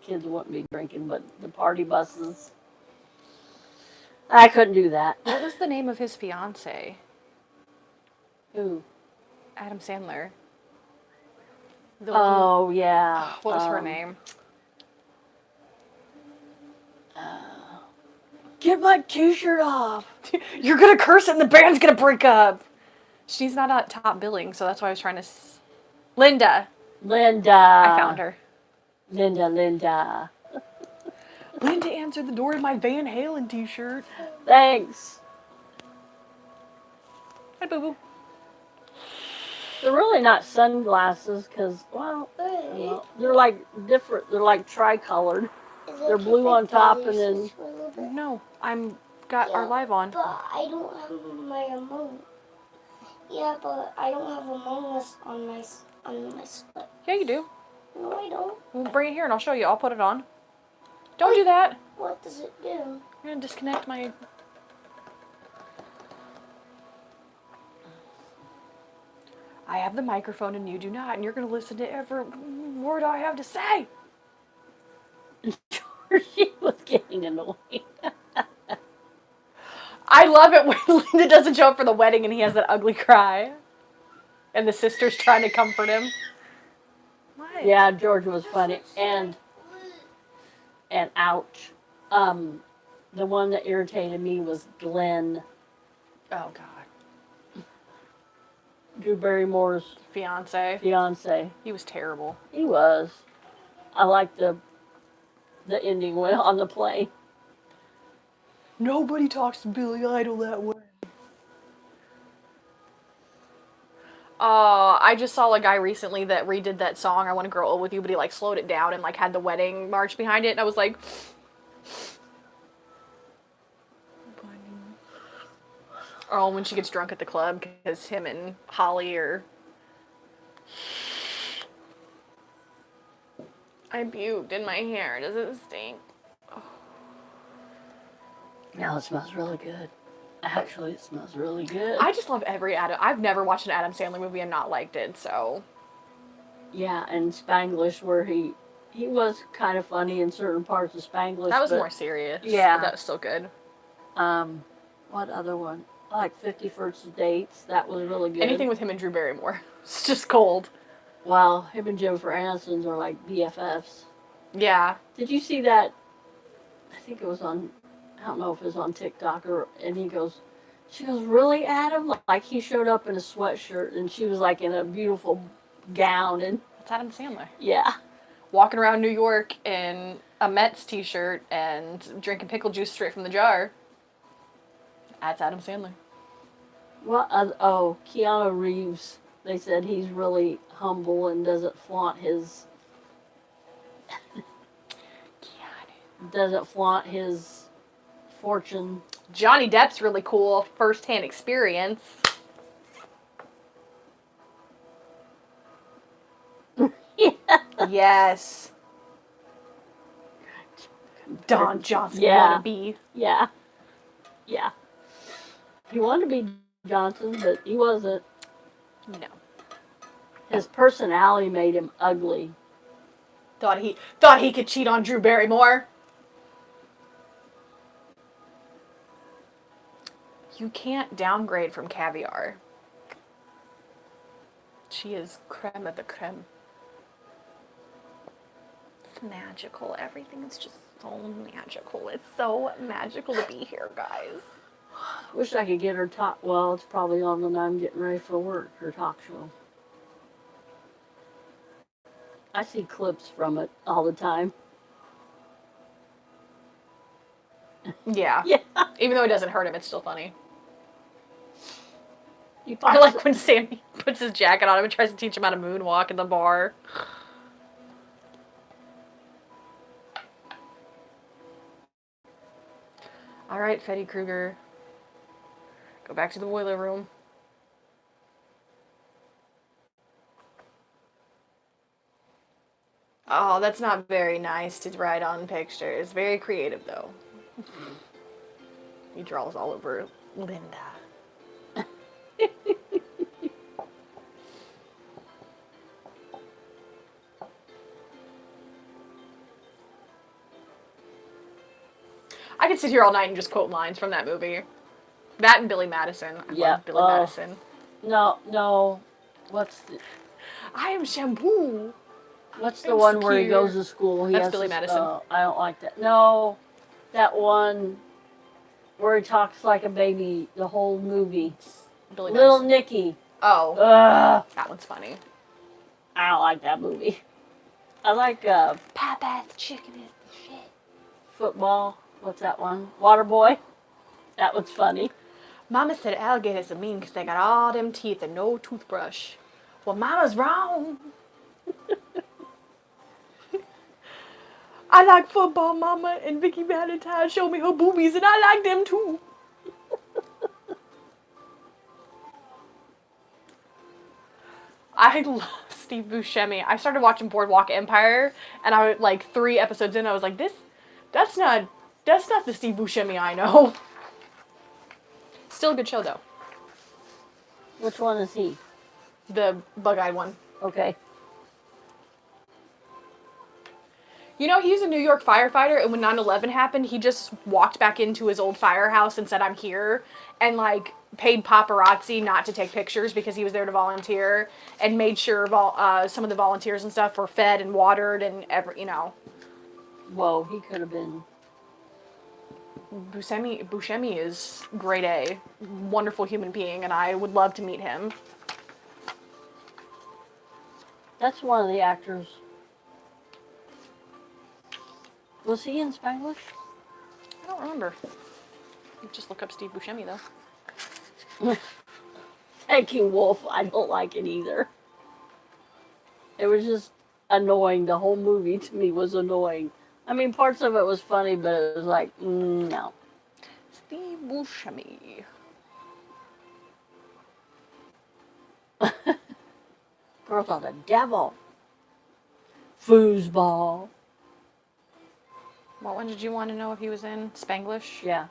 kids wouldn't be drinking, but the party buses, I couldn't do that. What was the name of his fiance? Who? Adam Sandler. The Oh, yeah. what was her name? Get my t-shirt off. You're gonna curse it and the band's gonna break up. She's not at top billing, so that's why I was trying to... Linda. Linda. I found her. Linda. Linda answered the door in my Van Halen t-shirt. Thanks. Hi, boo-boo. They're really not sunglasses because, they're like different. They're like tricolored. They're blue on top and then... No, I'm got our live on. But I don't have my Among. Yeah, but I don't have Among Us on my slip. Yeah, you do. No, I don't. We'll bring it here and I'll show you. I'll put it on. Don't do that. What does it do? I'm gonna disconnect my. I have the microphone and you do not, and you're gonna listen to every word I have to say. She was getting annoying. I love it when Linda doesn't show up for the wedding and he has that ugly cry. And the sister's trying to comfort him. What? Yeah, George was funny. And ouch. The one that irritated me was Glenn, Oh, God. Drew Barrymore's Fiance. fiance. He was terrible. He was. I liked the ending when on the plane. Nobody talks to Billy Idol that way. I just saw a guy recently that redid that song, I Want to Grow Old With You, but he, like, slowed it down and, like, had the wedding march behind it, and I was like... Oh, when she gets drunk at the club, because him and Holly are... I puked in my hair. Does it stink? Now it smells really good. Actually, it smells really good. I just love every Adam. I've never watched an Adam Sandler movie and not liked it, so... Yeah, and Spanglish, where he was kind of funny in certain parts of Spanglish. That was but, more serious. Yeah. But that was still good. What other one? I like 50 First Dates. That was really good. Anything with him and Drew Barrymore. It's just cold. Well, him and Jennifer Aniston are like BFFs. Yeah. Did you see that? I think it was on, I don't know if it was on TikTok and she goes, really, Adam? Like he showed up in a sweatshirt and she was like in a beautiful gown and That's Adam Sandler. yeah. Walking around New York in a Mets t-shirt and drinking pickle juice straight from the jar. That's Adam Sandler. What? Keanu Reeves. They said he's really humble and doesn't flaunt his fortune. Johnny Depp's really cool. First-hand experience. Yeah. Yes. Don Johnson Yeah. wannabe. Yeah. Yeah. He wanted to be Johnson, but he wasn't. No. His personality made him ugly. Thought he could cheat on Drew Barrymore. You can't downgrade from caviar. She is creme of the creme. It's magical. Everything is just so magical. It's so magical to be here, guys. Wish I could get her talk. Well, it's probably on when I'm getting ready for work, her talk show. I see clips from it all the time. Yeah. Yeah. Even though it doesn't hurt him, it's still funny. You I like when Sammy puts his jacket on him and tries to teach him how to moonwalk in the bar. All right, Freddy Krueger. Go back to the boiler room. Oh, that's not very nice to write on pictures. Very creative, though. He draws all over Linda. I could sit here all night and just quote lines from that movie. That and Billy Madison. I love Billy Madison. No. What's the I am shampoo. What's the I'm one where he secure. goes to school? That's Billy Madison. I don't like that. No, that one where he talks like a baby the whole movie. Billy Little Madison. Nicky. Oh, Ugh, that one's funny. I don't like that movie. I like Papa's chicken is the shit. football. What's that one? Waterboy. That one's funny. Mama said alligators are mean because they got all them teeth and no toothbrush. Well, Mama's wrong. I like football, mama, and Vicky Valentine showed me her boobies, and I like them too. I love Steve Buscemi. I started watching Boardwalk Empire, and I was like 3 episodes in. I was like, that's not the Steve Buscemi I know. Still a good show though. Which one is he? The bug-eyed one. Okay. You know, he's a New York firefighter, and when 9/11 happened, he just walked back into his old firehouse and said, I'm here, and, like, paid paparazzi not to take pictures because he was there to volunteer, and made sure some of the volunteers and stuff were fed and watered and, you know. Whoa, he could have been. Buscemi is grade A. Wonderful human being, and I would love to meet him. That's one of the actors. Was he in Spanglish? I don't remember. Just look up Steve Buscemi, though. Thank you, Wolf. I don't like it either. It was just annoying. The whole movie to me was annoying. I mean, parts of it was funny, but it was like, no. Steve Buscemi. Girls are the devil. Foosball. What one did you want to know if he was in? Spanglish? Yeah.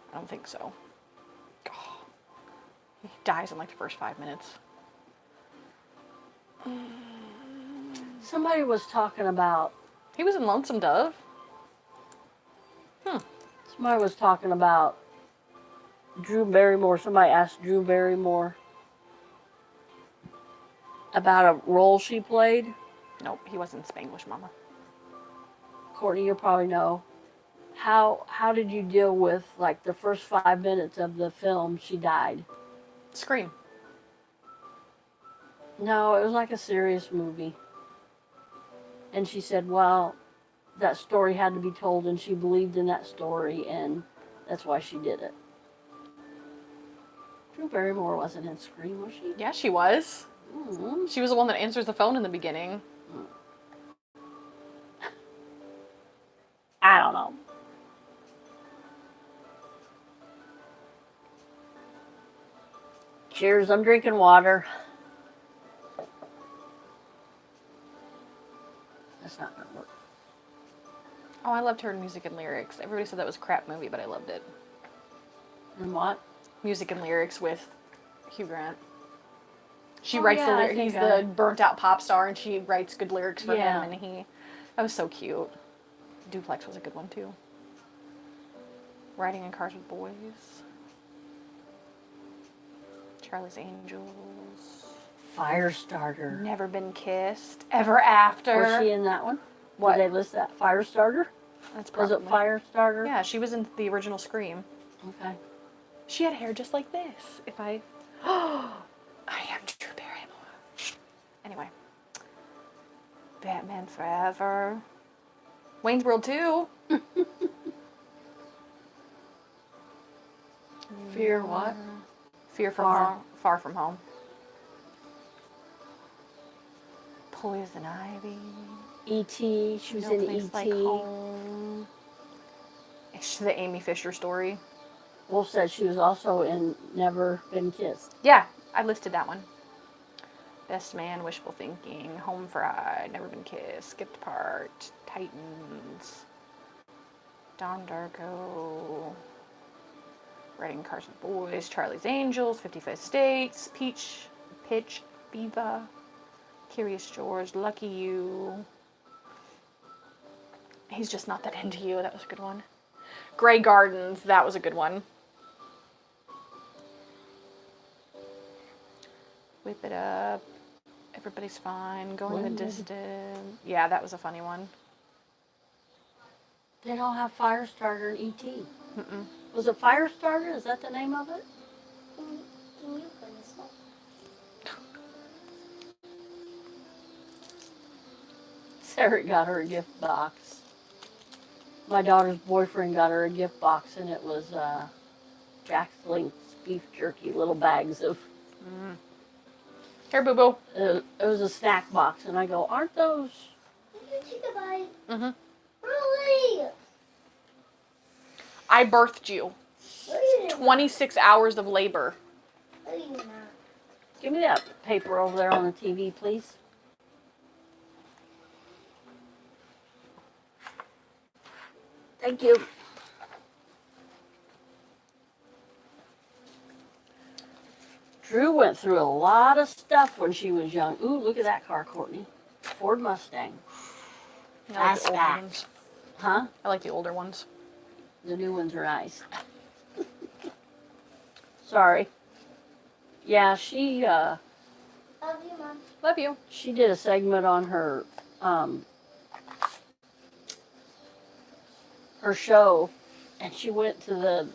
I don't think so. Oh, he dies in like the first 5 minutes. Somebody was talking about. He was in Lonesome Dove. Somebody was talking about Drew Barrymore. Somebody asked Drew Barrymore about a role she played. Nope, he wasn't Spanglish, Mama. Courtney, you'll probably know. How did you deal with, like, the first 5 minutes of the film she died? Scream. No, it was like a serious movie. And she said, well, that story had to be told, and she believed in that story, and that's why she did it. Drew Barrymore wasn't in Scream, was she? Yeah, she was. Mm-hmm. She was the one that answers the phone in the beginning. I don't know. Cheers, I'm drinking water. That's not gonna work. Oh, I loved her in Music and Lyrics. Everybody said that was a crap movie, but I loved it. And what? Music and Lyrics with Hugh Grant. She Oh, writes yeah, the I lyrics. think He's I- the burnt out pop star, and she writes good lyrics for Yeah. him. And that was so cute. Duplex was a good one too. Riding in Cars with Boys. Charlie's Angels. Firestarter. Never Been Kissed. Ever After. Was she in that one? What? Did they list that? Firestarter? That's Was it probably- Firestarter? Yeah, she was in the original Scream. Okay. She had hair just like this. If I... I am Drew Barrymore. Anyway. Batman Forever. Wayne's World 2. Fear what? Fear from Far. Home. Far From Home. Poison Ivy. E.T. She was No in Place E.T. Like Home. It's the Amy Fisher story. Wolf said she was also in Never Been Kissed. Yeah, I listed that one. Best Man, Wishful Thinking, Home Fried, Never Been Kissed, Skipped Part, Titans, Don Darko, Riding Cars with Boys, Charlie's Angels, 55 States, Pitch, Viva, Curious George, Lucky You. He's Just Not That Into You, that was a good one. Grey Gardens, that was a good one. Whip It Up, Everybody's Fine, Going the Distance. Yeah, that was a funny one. They don't have Firestarter in E.T. Was it Firestarter? Is that the name of it? Can you play this one? Sarah got her a gift box. My daughter's boyfriend got her a gift box, and it was Jack's Link's beef jerky, little bags of Here, boo boo. It was a snack box, and I go, aren't those? Can you take a bite? Mm-hmm. Really? I birthed you. No, you didn't. 26 hours of labor. No, you did not. Give me that paper over there on the TV, please. Thank you. Drew went through a lot of stuff when she was young. Ooh, look at that car, Courtney. Ford Mustang. I like the older Fastback. ones. Huh? I like the older ones. The new ones are nice. Sorry. Yeah, Love you, Mom. Love you. she did a segment on her her show, and she went to the.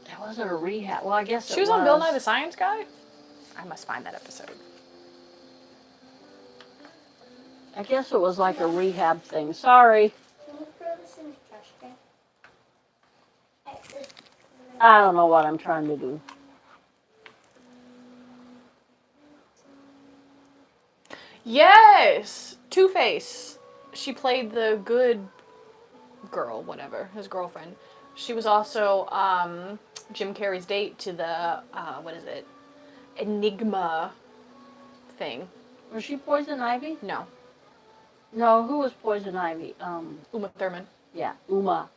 It wasn't a rehab. Well, I guess She was on Bill Nye the Science Guy? I must find that episode. I guess it was like a rehab thing. Sorry, Can you throw this in the trash can? I don't know what I'm trying to do. Yes! Two-Face. She played the good girl, whatever, his girlfriend. She was also Jim Carrey's date to the, what is it? Enigma thing. Was she Poison Ivy? No. No, who was Poison Ivy? Uma Thurman. Yeah, Uma.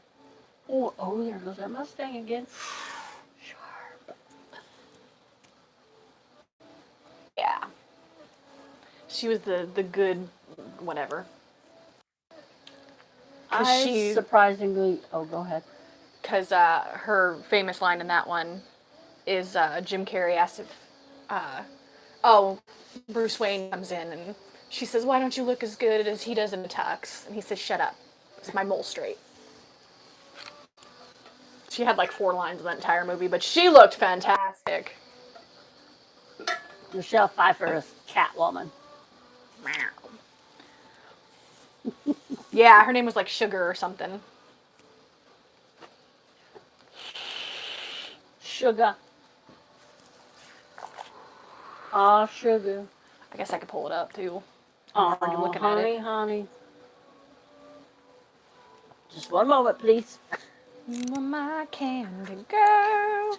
Oh, there goes that Mustang again. Sharp. Yeah. She was the good whatever. I surprisingly. Oh, go ahead. Because her famous line in that one is Jim Carrey asks if, Bruce Wayne comes in and she says, why don't you look as good as he does in a tux? And he says, shut up. It's my mole straight. She had like 4 lines in that entire movie, but she looked fantastic. Michelle Pfeiffer is Catwoman. Yeah, her name was like Sugar or something. Sugar. Ah, sugar. I guess I could pull it up too. Oh, already looking at it. honey. Just one moment, please. You're my candy girl.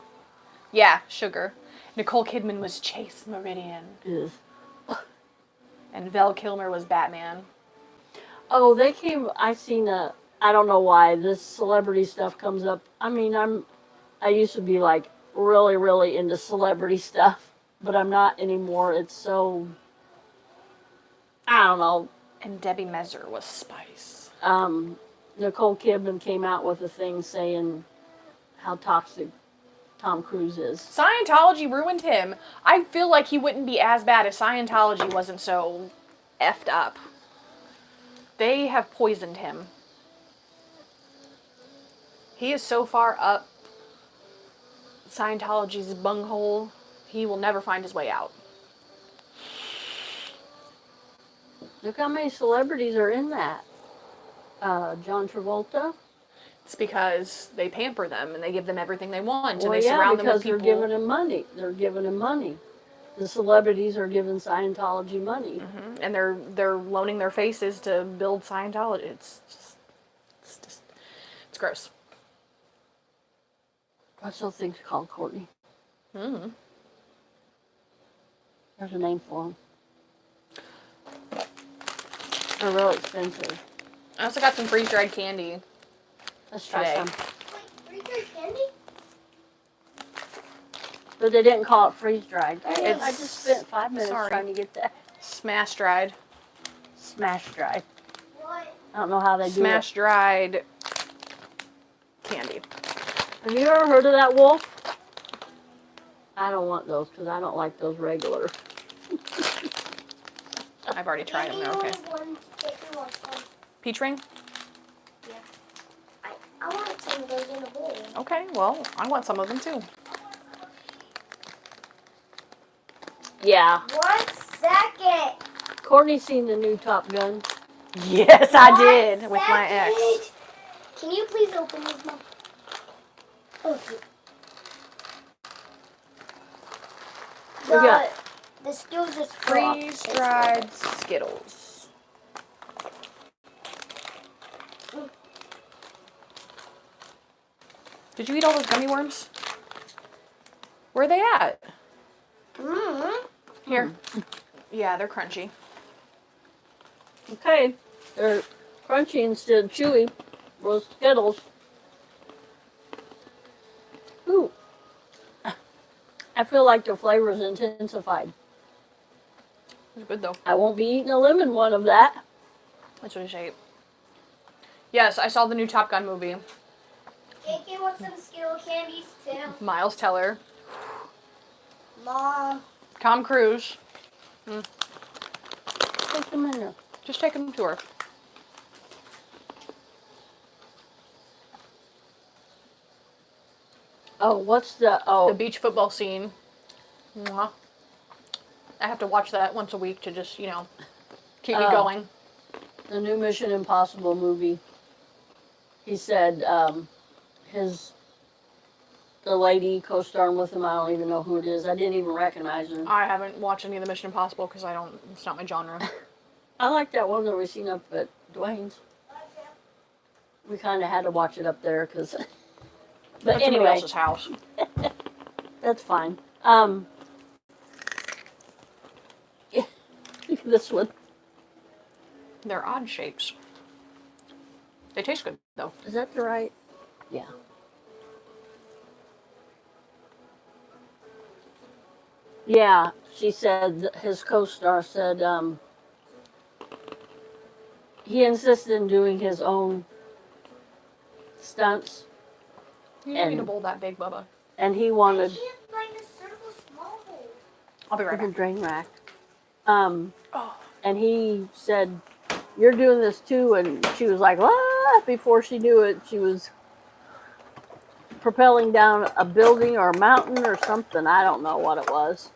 Yeah, Sugar. Nicole Kidman was Chase Meridian. Yes. And Val Kilmer was Batman. Oh, they came. I seen a. I don't know why this celebrity stuff comes up. I mean, I used to be like really, really into celebrity stuff, but I'm not anymore. It's so. I don't know. And Debbie Messer was Spice. Nicole Kidman came out with a thing saying how toxic Tom Cruise is. Scientology ruined him. I feel like he wouldn't be as bad if Scientology wasn't so effed up. They have poisoned him. He is so far up Scientology's bunghole, he will never find his way out. Look how many celebrities are in that. John Travolta. It's because they pamper them and they give them everything they want, and Well, they yeah, surround them with because people. they're giving him money. They're giving him money. The celebrities are giving Scientology money. Mm-hmm. And they're loaning their faces to build Scientology. It's gross. What's those things called, Courtney? Mm-hmm. There's a name for them. They're real expensive. I also got some freeze-dried candy. Let's try Today. some. Wait, freezer candy? But they didn't call it freeze-dried. I It's- just spent 5 minutes sorry. trying to get that Smash-dried. smash-dried. What? I don't know how they do it. Smash-dried candy. Have you ever heard of that, Wolf? I don't want those because I don't like those regular. I've already tried them. They're okay. One, take me one some. Peach ring? Yeah. I want some of those in a bowl. Okay, well, I want some of them too. Yeah. 1 second. Courtney's seen the new Top Gun. Yes, I 1 did with my ex. second. Can you please open this, Mom? Okay. We got- The Skittles is Freeze dried Skittles. Did you eat all those gummy worms? Where are they at? Here. Yeah, they're crunchy. Okay, they're crunchy instead of chewy. Those Skittles. Ooh. I feel like the flavor's intensified. It's good though. I won't be eating a lemon one of that. That's what I shape. Yes, I saw the new Top Gun movie. JK wants some Skittle candies too. Miles Teller, Mom. Tom Cruise. Take them in there. Just take them to her. Oh, what's the The beach football scene. Mwah. I have to watch that once a week to just, keep me going. the new Mission Impossible movie? He said the lady co-starring with him. I don't even know who it is. I didn't even recognize her. I haven't watched any of the Mission Impossible because it's not my genre. I like that one that we seen up at Dwayne's. We kind of had to watch it up there because. But That's somebody anyway, else's house. that's fine. Yeah, look at this one. They're odd shapes. They taste good though. Is that the right? Yeah. Yeah, she said, his co-star said, he insisted in doing his own stunts, You don't need a And- bowl that big, Bubba. and he wanted can't find a circle small bowl. I'll be right the back. drain rack. Oh. And he said, "You're doing this too," and she was like, "What?" Before she knew it, she was propelling down a building or a mountain or something. I don't know what it was.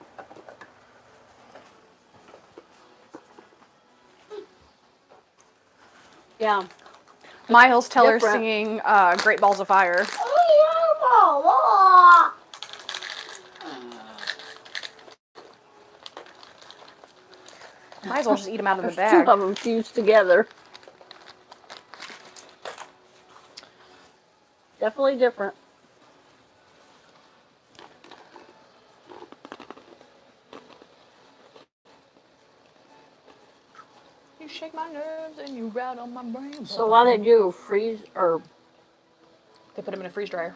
Yeah. Miles Teller Different. singing Great Balls of Fire. Oh, Might as well just eat them out of the There's two bag. of them fused together. Definitely different. You shake my nerves and you rattle my brain. So why they do freeze or They put them in a freeze dryer.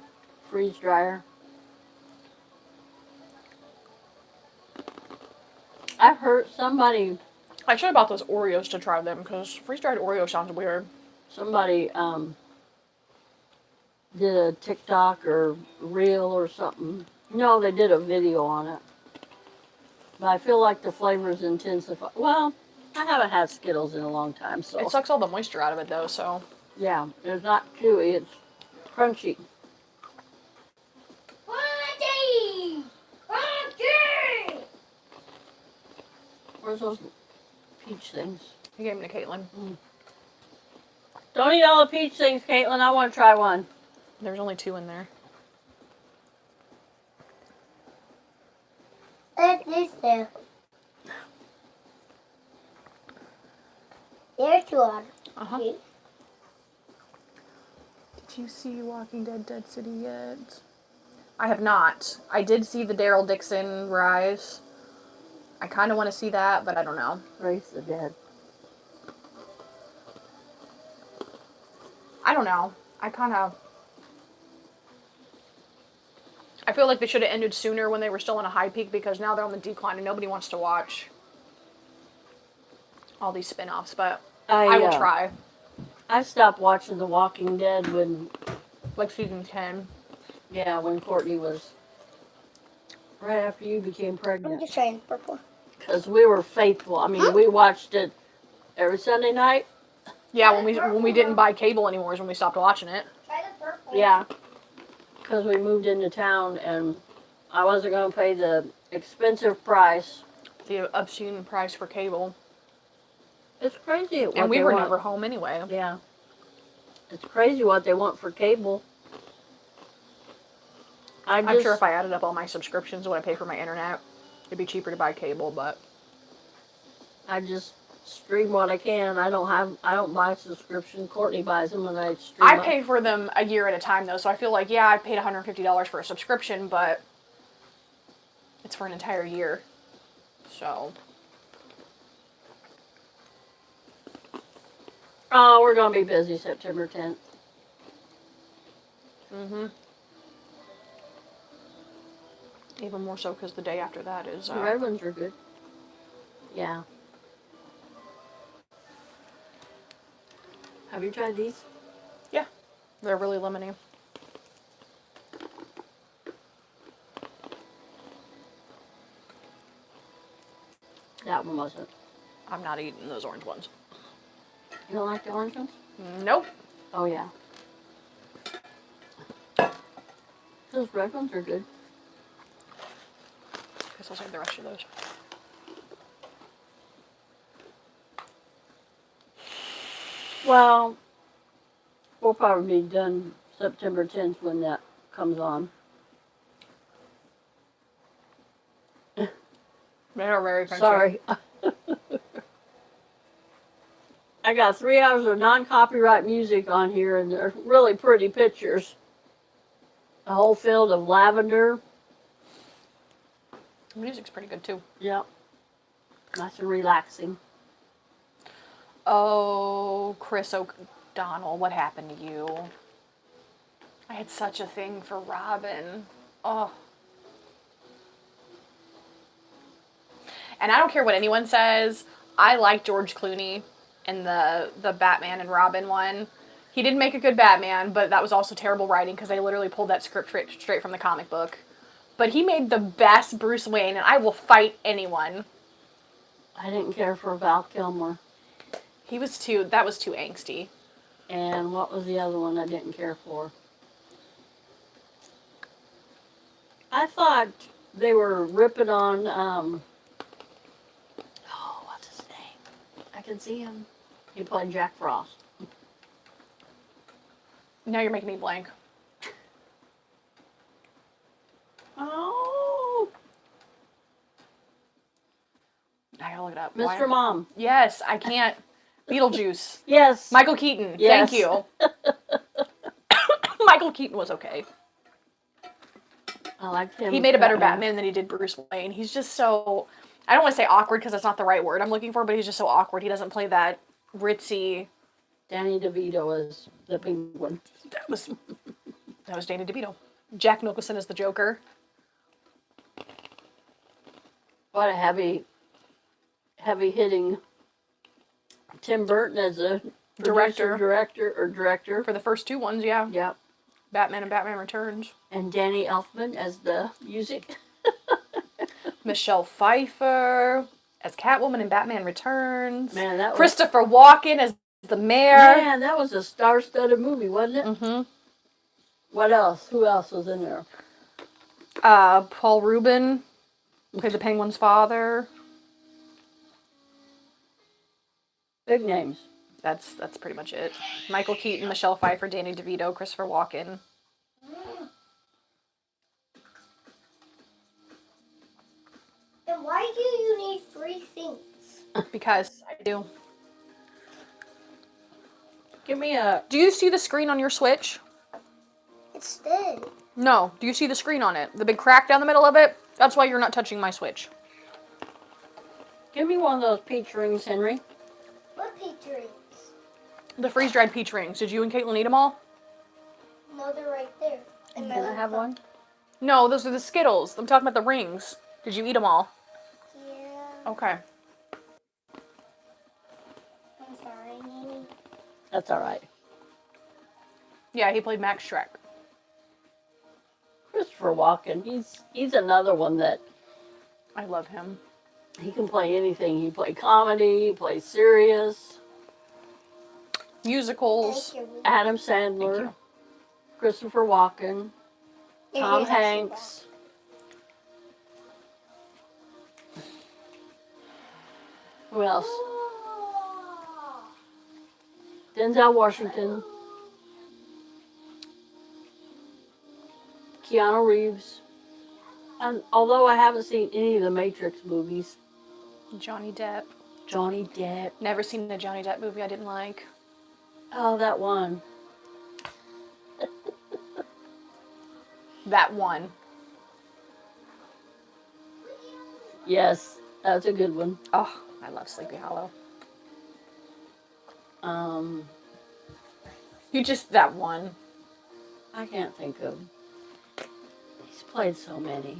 freeze dryer? I heard somebody I should have bought those Oreos to try them because freeze dried Oreo sounds weird. somebody did a TikTok or reel or something. No, they did a video on it. But I feel like the flavors intensify. Well, I haven't had Skittles in a long time, so It sucks all the moisture out of it though, so. yeah, it's not chewy. It's crunchy. Crunchy! Crunchy! Where's those peach things? He gave them to Caitlin. Don't eat all the peach things, Caitlin. I want to try one. There's only 2 in there. What's this there? There's 2 on. Uh-huh. Did you see Walking Dead Dead City yet? I have not. I did see the Daryl Dixon rise. I kind of want to see that, but I don't know. Race the Dead. I don't know. I feel like they should have ended sooner when they were still on a high peak because now they're on the decline and nobody wants to watch all these spin-offs, but I will try. I stopped watching The Walking Dead when, Like season 10. yeah, when Courtney was right after you became I'm pregnant. just trying purple. Because we were faithful. I mean, we watched it every Sunday night. Yeah, when we didn't buy cable anymore is when we stopped watching it. Try the purple. Yeah. Because we moved into town and I wasn't going to pay the expensive price. The obscene price for cable. It's crazy what And we they were want. never home anyway. Yeah. It's crazy what they want for cable. I'm sure if I added up all my subscriptions, what I pay for my internet, It'd be cheaper to buy cable, but I just stream what I can. I don't buy a subscription. Courtney buys them and I stream. I pay for them a year at a time though, so I feel like yeah, I paid $150 for a subscription, but it's for an entire year. So Oh, we're gonna be busy September 10th. even more so because the day after that is The red ones are good. Yeah. Have you tried these? yeah, they're really lemony. That one wasn't. I'm not eating those orange ones. You don't like the orange ones? Nope. Oh yeah. Those red ones are good. Guess I'll save the rest of those. Well, we'll probably be done September 10th when that comes on. They are very crunchy. Sorry. I got 3 hours of non-copyright music on here, and they're really pretty pictures. A whole field of lavender. The music's pretty good too. Yep. Nice and relaxing. Oh, Chris O'Donnell, what happened to you? I had such a thing for Robin. Oh. And I don't care what anyone says. I like George Clooney in the Batman and Robin one. He didn't make a good Batman, but that was also terrible writing because they literally pulled that script straight from the comic book. But he made the best Bruce Wayne, and I will fight anyone. I didn't care for Val Kilmer. That was too angsty. And what was the other one I didn't care for? I thought they were ripping on, what's his name? I can see him. He played Jack Frost. Now you're making me blank. Oh, I gotta look it up. Mr. Mom. Yes, I can't. Beetlejuice. Yes. Michael Keaton. Yes. Thank you. Michael Keaton was okay. I liked him. He made a better Batman than he did Bruce Wayne. He's just so, I don't want to say awkward because that's not the right word I'm looking for, but he's just so awkward. He doesn't play that ritzy. Danny DeVito is the Penguin. That was Danny DeVito. Jack Nicholson is the Joker. What a heavy hitting Tim Burton as a Director director. for the first two ones, yeah. Yep. Batman and Batman Returns. And Danny Elfman as the music. Michelle Pfeiffer as Catwoman in Batman Returns. Man, that was Christopher Walken as the mayor. Man, that was a star-studded movie, wasn't it? Mm-hmm. What else? Who else was in there? Paul Rubin played the Penguin's father. Big names. That's pretty much it. Michael Keaton, Michelle Pfeiffer, Danny DeVito, Christopher Walken. And why do you need 3 things? Because I do. Give me a... Do you see the screen on your Switch? It's dead. No. Do you see the screen on it? The big crack down the middle of it? That's why you're not touching my Switch. Give me one of those peach rings, Henry. What peach rings? The freeze-dried peach rings. Did you and Caitlin eat them all? No, they're right there. Can I have one? No, those are the Skittles. I'm talking about the rings. Did you eat them all? Yeah. Okay. I'm sorry, Nini. That's all right. Yeah, he played Max Shrek. Christopher Walken. He's another one that I love him. he can play anything. He plays comedy. He plays serious. Musicals. Thank you. Adam Thank Sandler. you. Christopher Walken. Your Tom hair's actually Hanks. Who else? Denzel Washington. Keanu Reeves. And although I haven't seen any of the Matrix movies, Johnny Depp. Johnny Depp. Never seen a Johnny Depp movie I didn't like. Oh, that one. That one. Yes, that's a good one. Oh, I love Sleepy Hollow. You just, that one. I can't think of. He's played so many.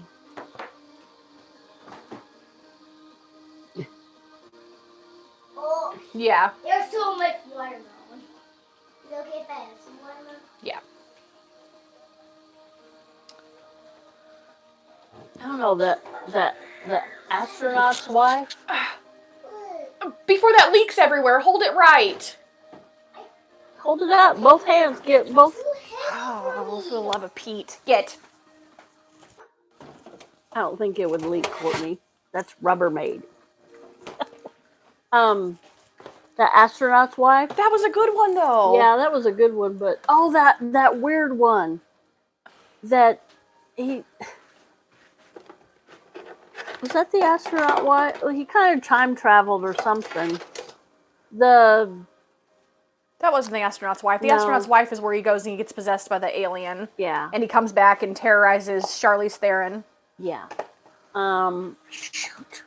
Oh, Yeah. there's so much watermelon. Is it okay if I have some watermelon? Yeah. I don't know that the astronaut's wife. Before that leaks everywhere, hold it right. Hold it up. Both hands. Get both. Oh, for the love of Pete. Get. I don't think it would leak, Courtney. That's Rubbermaid. The astronaut's wife. That was a good one, though. Yeah, that was a good one, but that weird one. That he was that the astronaut wife? Well, he kind of time traveled or something. That wasn't the astronaut's wife. The No. astronaut's wife is where he goes and he gets possessed by the alien. Yeah. And he comes back and terrorizes Charlize Theron. Yeah. Shoot.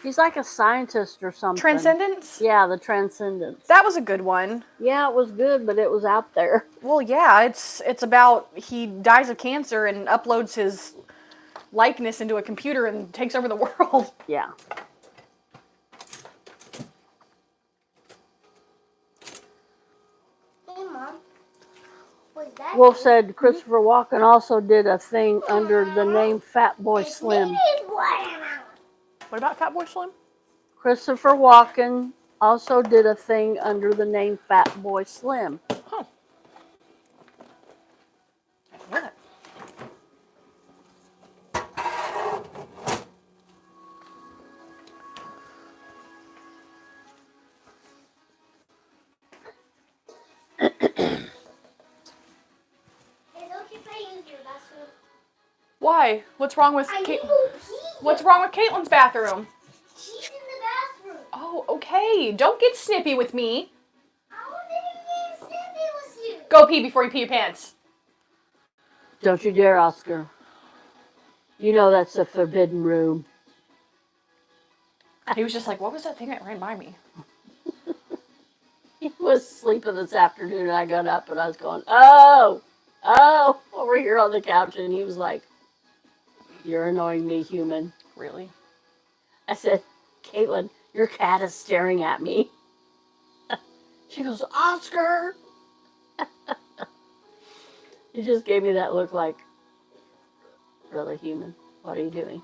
He's like a scientist or something. Transcendence? Yeah, the Transcendence. That was a good one. Yeah, it was good, but it was out there. Well, yeah, it's about he dies of cancer and uploads his likeness into a computer and takes over the world. Yeah. Hey, Mom. Was that Wolf said Christopher Walken also did a thing under the name Fat Boy Slim. watermelon. What about Fatboy Slim? Christopher Walken also did a thing under the name Fat Boy Slim. Huh. I didn't know that. It's okay if I use your bathroom. Why? What's wrong with I need Kate? to go pee. What's wrong with Caitlin's bathroom? She's in the bathroom. Oh, okay. Don't get snippy with me. I want to be snippy with you. Go pee before you pee your pants. Don't you dare, Oscar. You know that's a forbidden room. He was just like, what was that thing that ran by me? He was sleeping this afternoon and I got up and I was going, over here on the couch. And he was like, you're annoying me, human. Really? I said, Caitlin, your cat is staring at me. She goes, Oscar. He just gave me that look like, really, human? What are you doing?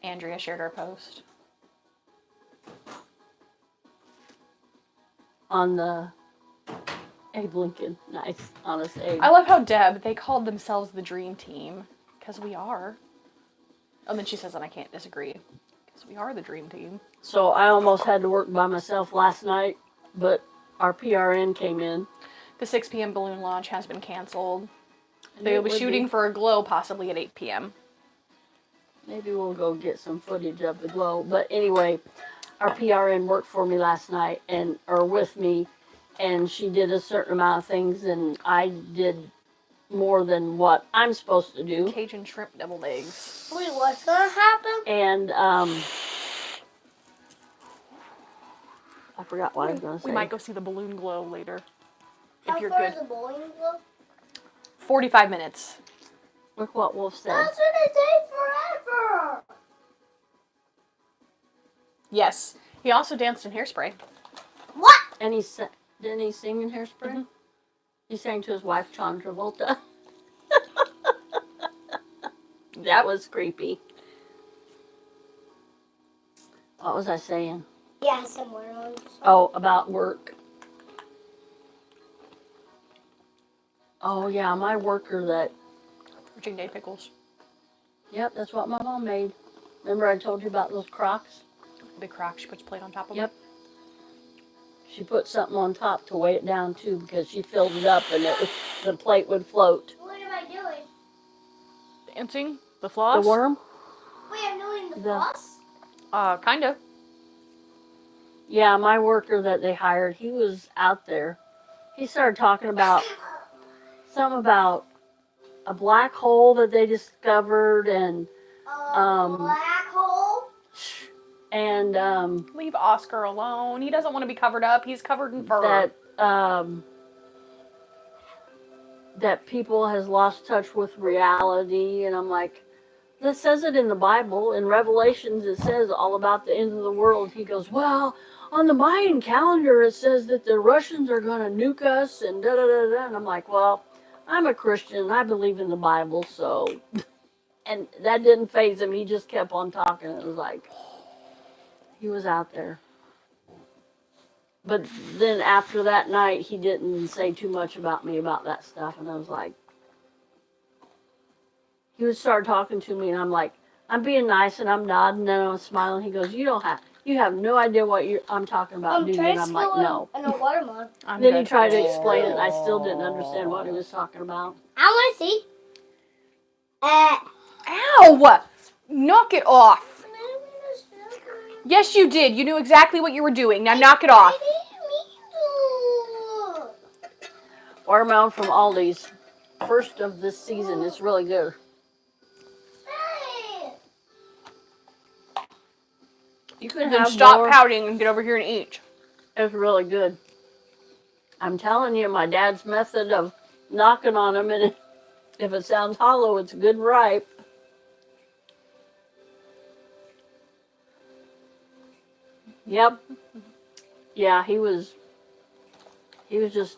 Andrea shared our post. On the Abe Lincoln. Nice. Honest Abe. I love how they called themselves the Dream Team. Because we are. And then she says, and I can't disagree. Because we are the Dream Team. So I almost had to work by myself last night, but our PRN came in. The 6 p.m. balloon launch has been canceled. And They'll it be would shooting for a glow possibly at 8 p.m. Maybe we'll go get some footage of the glow. But anyway, our PRN worked for me last night or with me, and she did a certain amount of things, and I did more than what I'm supposed to do. Cajun shrimp deviled eggs. Wait, what's gonna happen? And I forgot what I was going to say. We might go see the balloon glow later. How If you're far good. is the bowling globe? 45 minutes. Look what Wolf said. That's gonna take forever. Yes. He also danced in Hairspray. What? And didn't he sing in Hairspray? Mm-hmm. He sang to his wife, John Travolta. That was creepy. What was I saying? Yeah, somewhere on. Oh, about work. Oh, yeah, my worker that... Virginia Day pickles. Yep, that's what my mom made. Remember I told you about those Crocs? Big crock. She puts plate on top of Yep. them. She put something on top to weigh it down too because she filled it up and the plate would float. What am I doing? Dancing? The The floss? worm? Wait, I'm doing the The- floss? Kind of. Yeah, my worker that they hired, he was out there. He started talking about something about a black hole that they discovered and Black hole? and Leave Oscar alone. He doesn't want to be covered up. He's covered in fur. that people has lost touch with reality, and I'm like, this says it in the Bible. In Revelations it says all about the end of the world. He goes, well, on the Mayan calendar it says that the Russians are going to nuke us and da da da da. And I'm like, well, I'm a Christian, I believe in the Bible, so. And that didn't faze him. He just kept on talking. It was like he was out there. But then after that night, he didn't say too much about me about that stuff. And I was like, he would start talking to me, and I'm like, I'm being nice, and I'm nodding, and I'm smiling. He goes, you have no idea what I'm talking about, do you? And I'm like, no. And a watermelon. Then he tried to explain it, and I still didn't understand what he was talking about. I want to see. Ow! Knock it off. Yes, you did. You knew exactly what you were doing. Now knock it off. Watermelon from Aldi's, first of this season. It's really good. You could Then have stop more. pouting and get over here and eat. It's really good. I'm telling you, my dad's method of knocking on them, and if it sounds hollow, it's good and ripe. Yep. Yeah, he was just,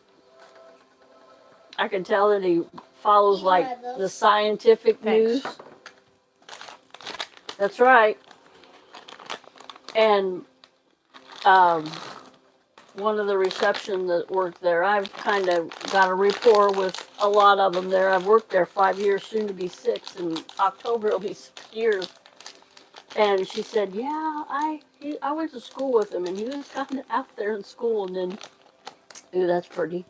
I could tell that he follows like the scientific Thanks. news. That's right. And one of the reception that worked there, I've kind of got a rapport with a lot of them there. I've worked there 5 years, soon to be 6. In October it'll be 6 years. And she said, yeah, I went to school with him, and he was kind of out there in school. And then, ooh, that's pretty.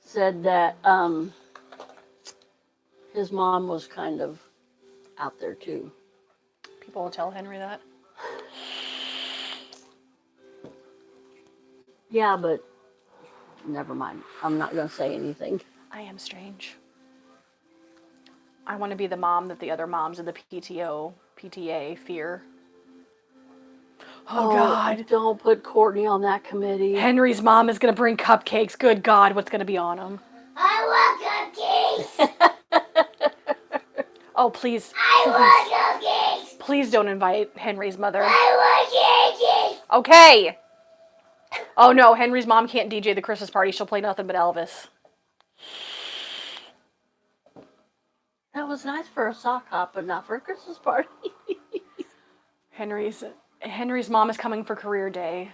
Said that his mom was kind of out there too. People will tell Henry that. Yeah, but never mind. I'm not going to say anything. I am strange. I want to be the mom that the other moms in the PTA fear. Oh, God. Don't put Courtney on that committee. Henry's mom is going to bring cupcakes. Good God, what's going to be on them? I want cupcakes. Oh, please. I want cupcakes. Please don't invite Henry's mother. I want cupcakes. Okay. Oh, no, Henry's mom can't DJ the Christmas party. She'll play nothing but Elvis. That was nice for a sock hop, but not for a Christmas party. Henry's mom is coming for career day.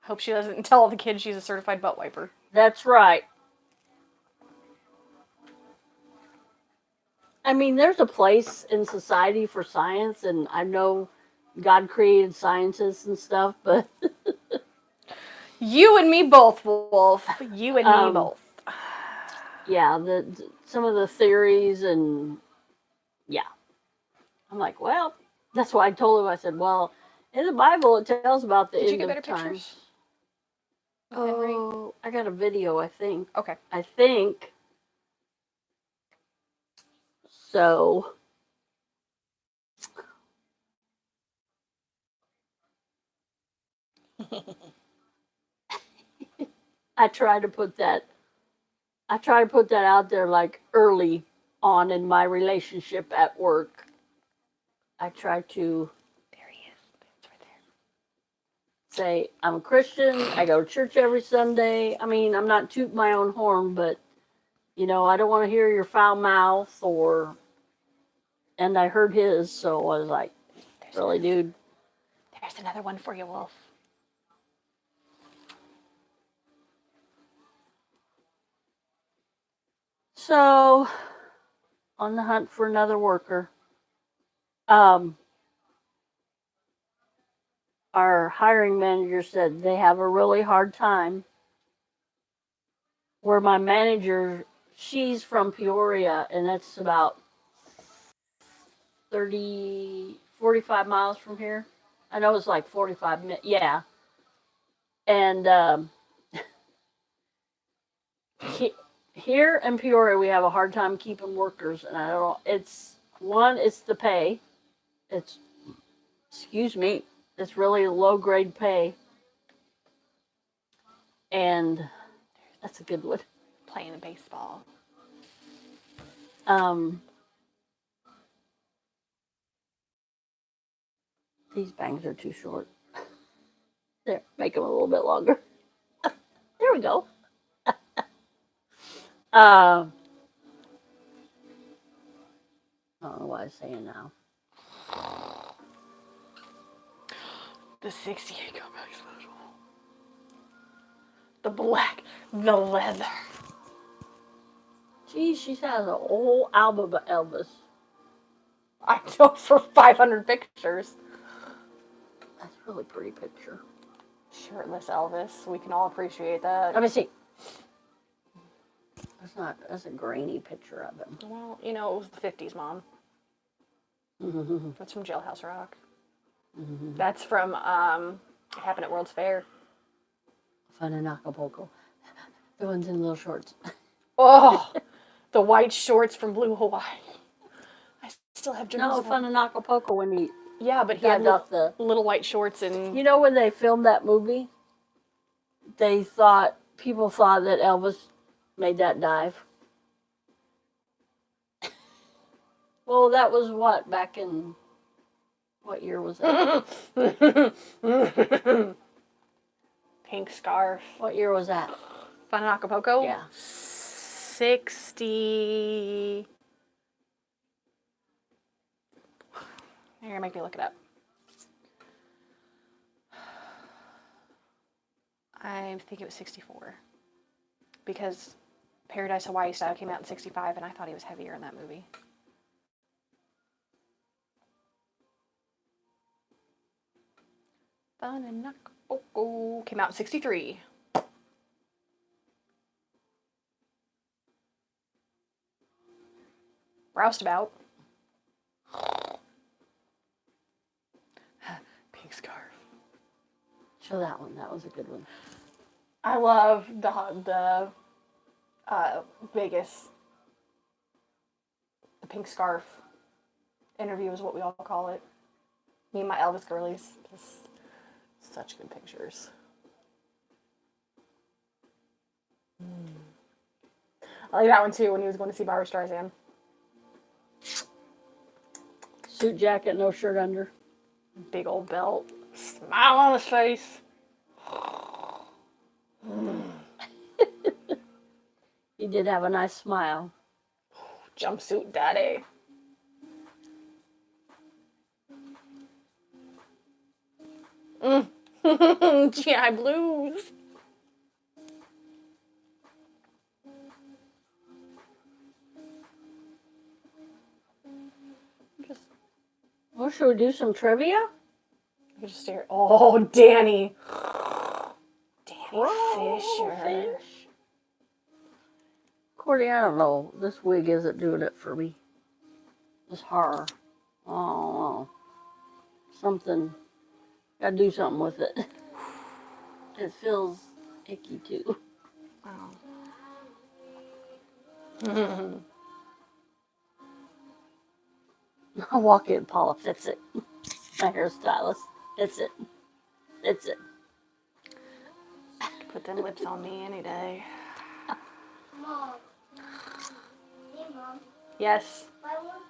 Hope she doesn't tell all the kids she's a certified butt wiper. That's right. I mean, there's a place in society for science, and I know God created scientists and stuff, but You and me both, Wolf. You and me both. yeah, some of the theories and yeah. I'm like, well, that's why I told him. I said, well, in the Bible it tells about the Did you end get of better times. pictures? Henry? Oh, I got a video, I think. Okay. So I try to put that out there like early on in my relationship at work. I try to There he is. It's right there. say I'm a Christian, I go to church every Sunday. I mean, I'm not tooting my own horn, but I don't want to hear your foul mouth and I heard his, so I was like, really, dude? There's another one for you, Wolf. So, on the hunt for another worker. Our our hiring manager said they have a really hard time. Where my manager, she's from Peoria, and that's about 45 miles from here. I know it's like 45 minutes. Yeah. And here in Peoria, we have a hard time keeping workers. And I don't know, it's the pay. Excuse me, it's really low grade pay. And that's a good one. Playing the baseball. These bangs are too short. There, make them a little bit longer. There we go. I don't know what I'm saying now. The 68 comeback special. The black, the leather. Geez, she has a whole album of Elvis. I know for 500 pictures. That's a really pretty picture. Shirtless Elvis. We can all appreciate that. Let me see. That's a grainy picture of him. Well, you know, it was the 50s, Mom. That's from Jailhouse Rock. That's from, it happened at World's Fair. Fun in Acapulco. The ones in little shorts. Oh, the white shorts from Blue Hawaii. I still have dreams. No, Fun in Acapulco when he Yeah, but he had dived off the... little white shorts and... You know when they filmed that movie? People thought that Elvis made that dive. Well, that was what, back in... What year was that? Pink scarf. What year was that? Fun in Acapulco? Yeah. 60... You're gonna make me look it up. I think it was 64. Because Paradise Hawaii Style came out in 65, and I thought he was heavier in that movie. Fun in Acapulco came out in 63. Roustabout. Pink scarf. Show that one. That was a good one. I love the Vegas. The pink scarf interview is what we all call it. Me and my Elvis girlies. Just such good pictures. I like that one too when he was going to see Barbra Streisand. Suit jacket, no shirt under. Big old belt. Smile on his face. He did have a nice smile. Jumpsuit daddy. GI Blues. Well, should we do some trivia? I could just stare. Oh, Danny. Danny Fisher. Fish. Cordy, I don't know. This wig isn't doing it for me. This hair. Oh, something. Gotta do something with it. It feels icky too. Oh. I'll walk in, Paula fits it. My hairstylist. It's it. It's it. Put them lips on me any day. Mom. Hey, Mom. Yes. Why won't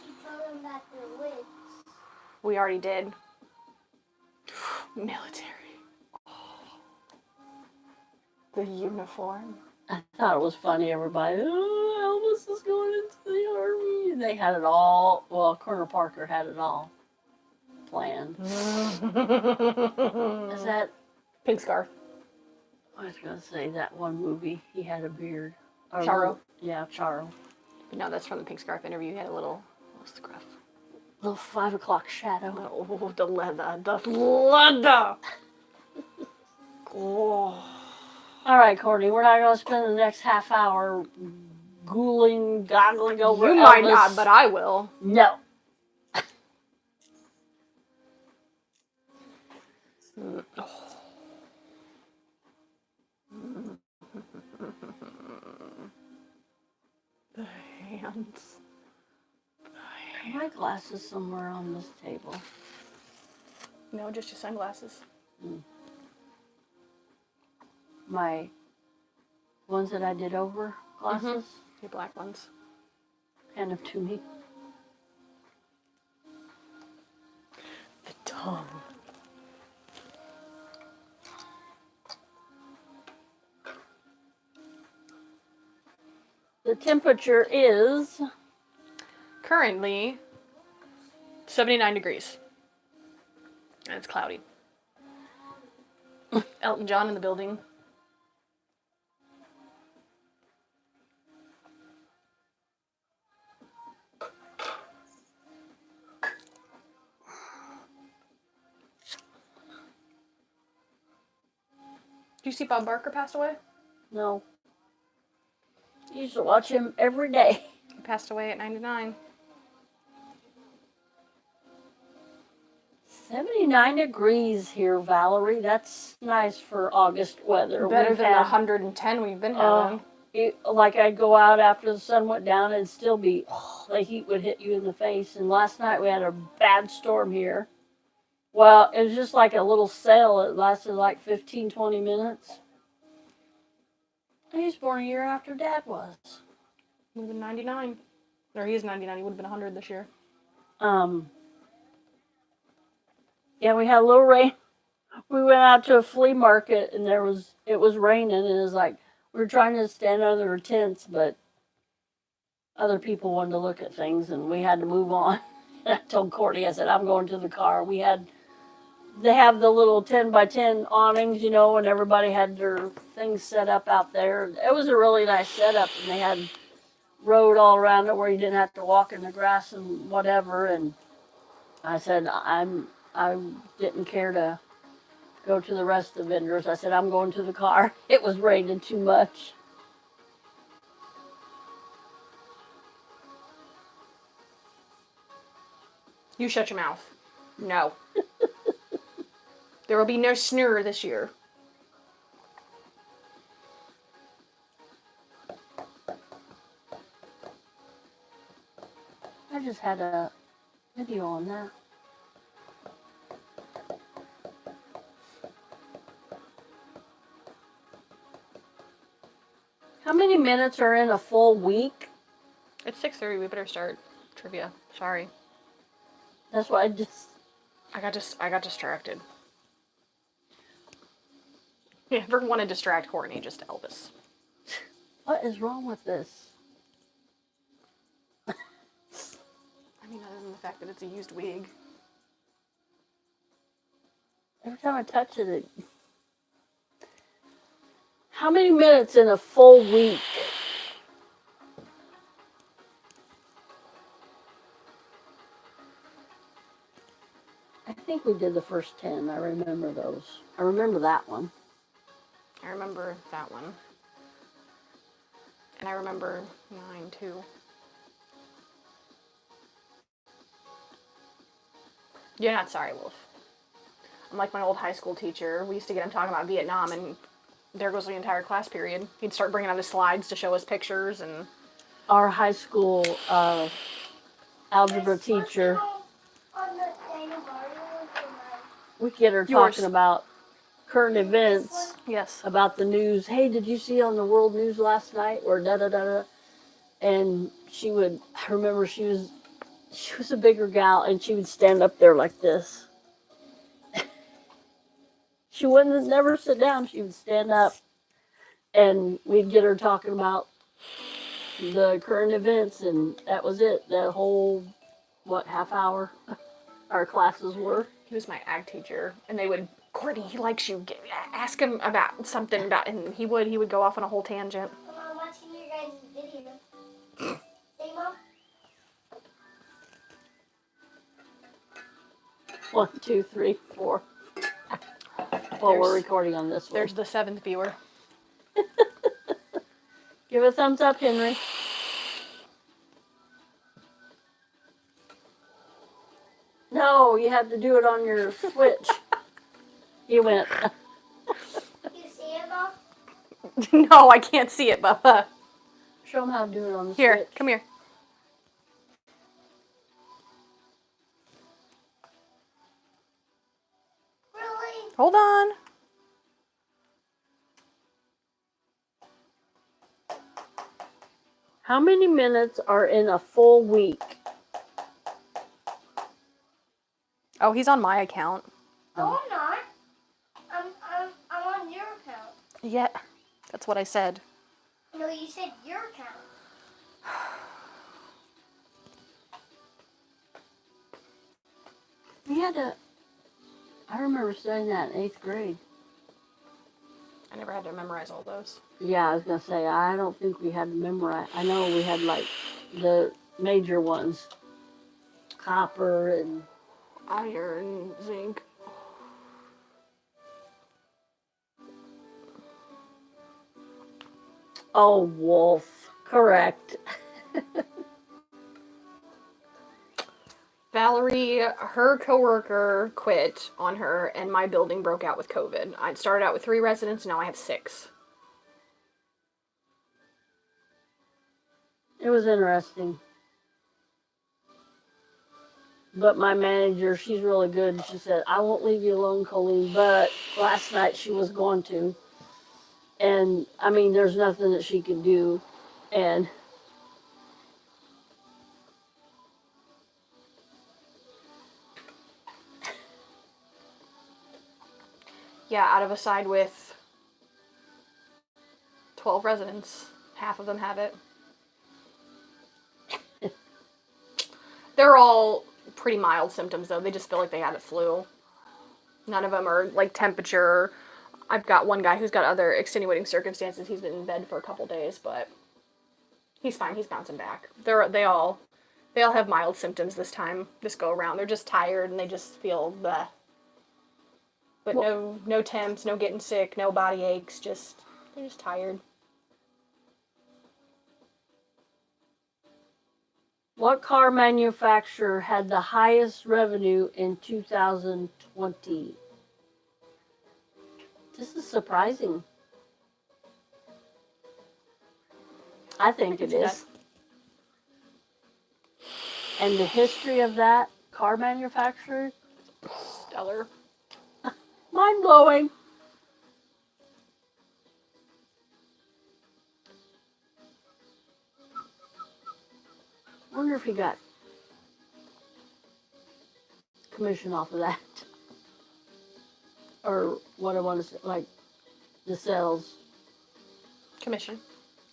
you tell them that they're wigs? We already did. Military. The uniform. I thought it was funny. Everybody, oh, Elvis is going into the army. And they had it all. Well, Colonel Parker had it all planned. Is that? Pink scarf. I was gonna say that one movie. He had a beard. Charo. Yeah, Charo. But no, that's from the pink scarf interview. He had a little scruff. Little 5 o'clock shadow. Oh, the leather. The leather. Oh. All right, Courtney, we're not going to spend the next half hour goggling over You Elvis. might not, but I will. No. The hands. Are my glasses somewhere on this table? No, just your sunglasses. My ones that I did over glasses? Your black ones. Kind of to me. The tongue. The temperature is Currently 79 degrees. And it's cloudy. Elton John in the building. Did you see Bob Barker passed away? no. I used to watch him every day. He passed away at 99. 79 degrees here, Valerie. That's nice for August weather. Better We've than the had, 110 we've been having. like I'd go out after the sun went down and it'd still be, the heat would hit you in the face. And last night we had a bad storm here. Well, it was just like a little sail. It lasted like 15, 20 minutes. He was born a year after Dad was. He would have been 99. Or he is 99. He would have been 100 this year. Yeah, we had a little rain. We went out to a flea market and it was raining and it was like, we were trying to stand under our tents, but other people wanted to look at things and we had to move on. I told Courtney, I said, I'm going to the car. They have the little 10 by 10 awnings, and everybody had their things set up out there. It was a really nice setup and they had road all around it where you didn't have to walk in the grass and whatever. And I said, I didn't care to go to the rest of the vendors. I said, I'm going to the car. It was raining too much. You shut your mouth. No. There will be no snore this year. I just had a video on that. How many minutes are in a full week? It's 6:30. We better start trivia. Sorry. That's why I got distracted. You ever want to distract Courtney, just Elvis. What is wrong with this? I mean, other than the fact that it's a used wig. Every time I touch it. How many minutes in a full week? I think we did the first 10. I remember those. I remember that one. I remember that one. And I remember 9, too. You're not sorry, Wolf. I'm like my old high school teacher. We used to get him talking about Vietnam, and there goes the entire class period. He'd start bringing out his slides to show us pictures, and... Our high school algebra teacher, we get her Yours. talking about current events, Yes. about the news. Hey, did you see on the world news last night? Or da-da-da-da. And I remember she was a bigger gal, and she would stand up there like this. She wouldn't never sit down. She would stand up, and we'd get her talking about the current events, and that was it. That whole, half hour our classes were. He was my ag teacher, and they would, Courtney, he likes you. Ask him about something about, and he would go off on a whole tangent. I'm watching your guys' video. Say, Mom? 1, 2, 3, 4. Well, we're There's- recording on this one. There's the 7th viewer. Give a thumbs up, Henry. No, you have to do it on your Switch. He went. You see it, Mom? No, I can't see it, Bubba. Show him how to do it on the Here, Switch. come here. Really? Hold on. How many minutes are in a full week? Oh, he's on my account. No, I'm not. I'm on your account. Yeah, that's what I said. No, you said your account. We had to. I remember studying that in 8th grade. I never had to memorize all those. Yeah, I was gonna say I don't think we had to memorize. I know we had like the major ones, copper and Iron, zinc. oh, wolf. Correct. Valerie, her coworker quit on her, and my building broke out with COVID. I started out with 3 residents, now I have 6. It was interesting. But my manager, she's really good. She said, I won't leave you alone, Colleen. But last night she was going to. And, I mean, there's nothing that she could do. And Yeah, out of a side with 12 residents, half of them have it. They're all pretty mild symptoms, though. They just feel like they had a flu. None of them are, like, temperature. I've got one guy who's got other extenuating circumstances. He's been in bed for a couple days, but he's fine. He's bouncing back. They all have mild symptoms this go around. They're just tired and they just feel bleh. But no temps, no getting sick, no body aches, they're just tired. what car manufacturer had the highest revenue in 2020? This is surprising. I think it is. And the history of that car manufacturer, Stellar. mind blowing. Wonder if he got commission off of that, or what I want to say, like the sales. Commission.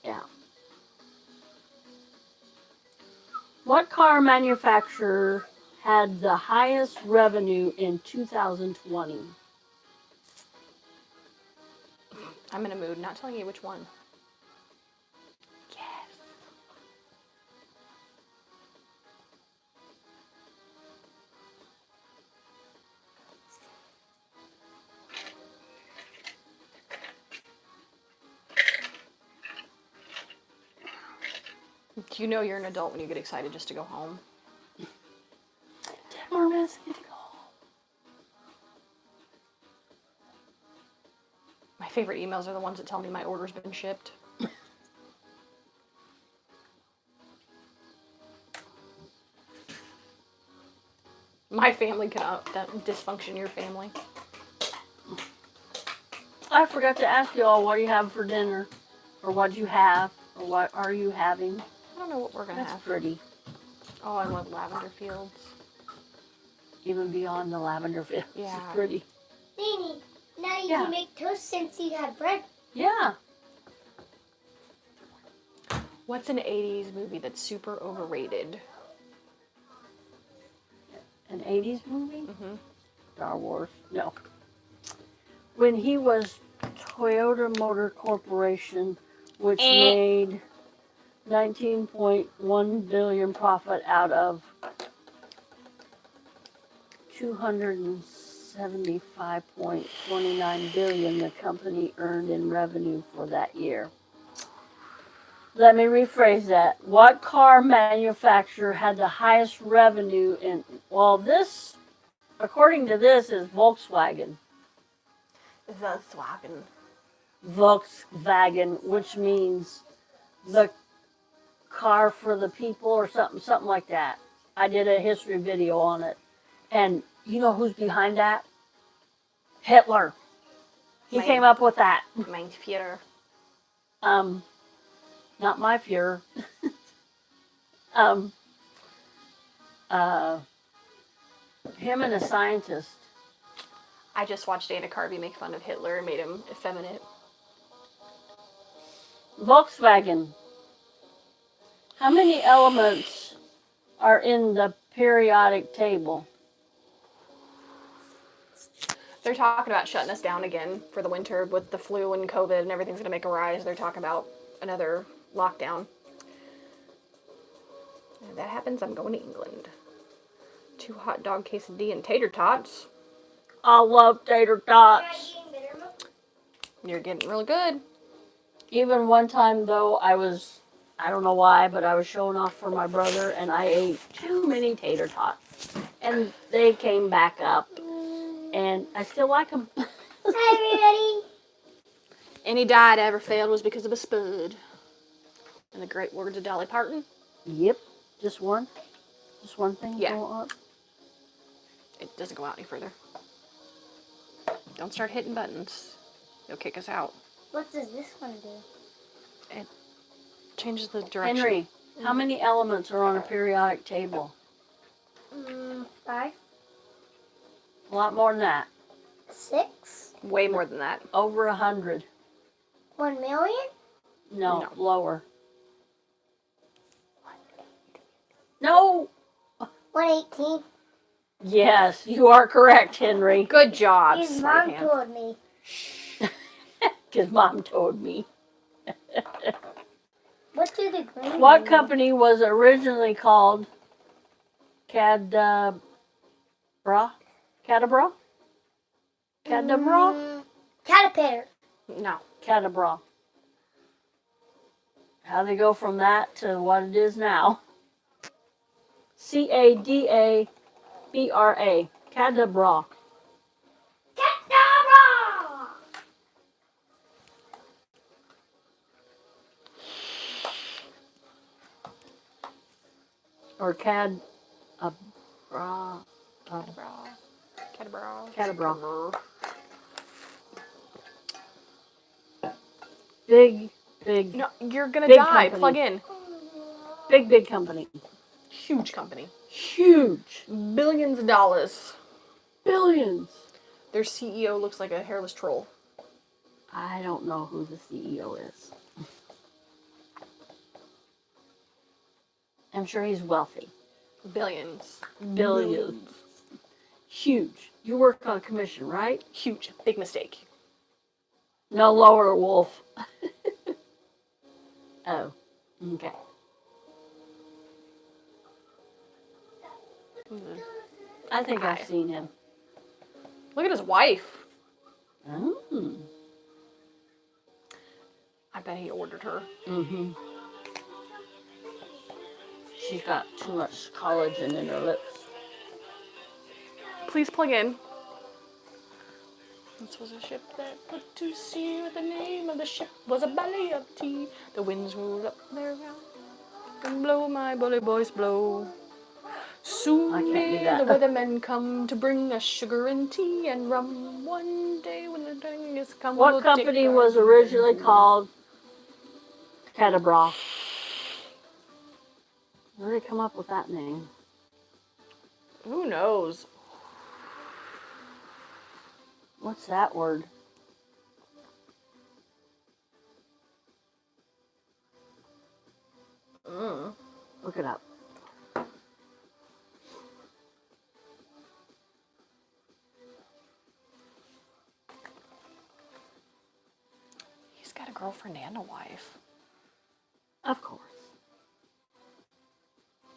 Yeah. What car manufacturer had the highest revenue in 2020? I'm in a mood, not telling you which one. Yes. You know you're an adult when you get excited just to go home. More minutes to go. My favorite emails are the ones that tell me my order's been shipped. My family can dysfunction your family. I forgot to ask you all what you have for dinner, or what you have, or what are you having. I don't know what we're gonna That's have. pretty. Oh, I love lavender fields. Even beyond the lavender fields. Yeah. It's pretty. Nene, now you Yeah. can make toast since you have bread. Yeah. What's an 80s movie that's super overrated? An 80s movie? Mm-hmm. Star Wars. No. When he was Toyota Motor Corporation, which made 19.1 billion profit out of 275.29 billion the company earned in revenue for that year. Let me rephrase that. What car manufacturer had the highest revenue in, well, this, according to this, is Volkswagen. Volkswagen. Volkswagen, which means the car for the people or something like that. I did a history video on it. And you know who's behind that? Hitler. He Mein- came up with that. Mein Führer. Not my Fuhrer. um, him and a scientist. I just watched Dana Carvey make fun of Hitler and made him effeminate. Volkswagen. How many elements are in the periodic table? They're talking about shutting us down again for the winter with the flu and COVID and everything's going to make a rise. They're talking about another lockdown. And if that happens, I'm going to England. 2 hot dog quesadilla and tater tots. I love tater tots. You're getting real good. Even one time though, I don't know why, but I was showing off for my brother and I ate too many tater tots. And they came back up. And I still like them. Hi, everybody. Any diet I ever failed was because of a spud. In the great words of Dolly Parton. Yep. Just one thing Yeah. go up. It doesn't go out any further. Don't start hitting buttons. You'll kick us out. What does this one do? It changes the direction. Henry, how many elements are on a periodic table? 5, A lot more than that. 6, Way more than that. Over 100. 1 million, No, No. lower. No. 118. Yes, you are correct, Henry. Good job, His smart mom hand. told me. Because Mom told me. What do the green What mean? company was originally called Cadabra? Cadabra? Cadabra? Caterpillar. No. Cadabra. How they go from that to what it is now? Cadabra. Cadabra. Caterpillar. Or Cadabra. Cadabra. Cadabra. Big. No, you're gonna Big die. company. Plug in. Big company. Huge company. Huge. Billions of dollars. Billions. Their CEO looks like a hairless troll. I don't know who the CEO is. I'm sure he's wealthy. Billions. Billions. Huge. You work on commission, right? Huge. Big mistake. No lower, Wolf. Oh, okay. I think I've seen him. Look at his wife. Oh. I bet he ordered her. Mm-hmm. She's got too much collagen in her lips. Please plug in. This was a ship that put to sea, with the name of the ship was a Bally of Tea. The winds rolled up their ground and blow, my bully boys blow. Soon I can't do may that. the weathermen come to bring us sugar and tea and rum. One day when the thing is come, What we'll company take our was originally called Cadabra? Where did they come up with that name? Who knows? What's that word? Look it up. He's got a girlfriend and a wife. Of course.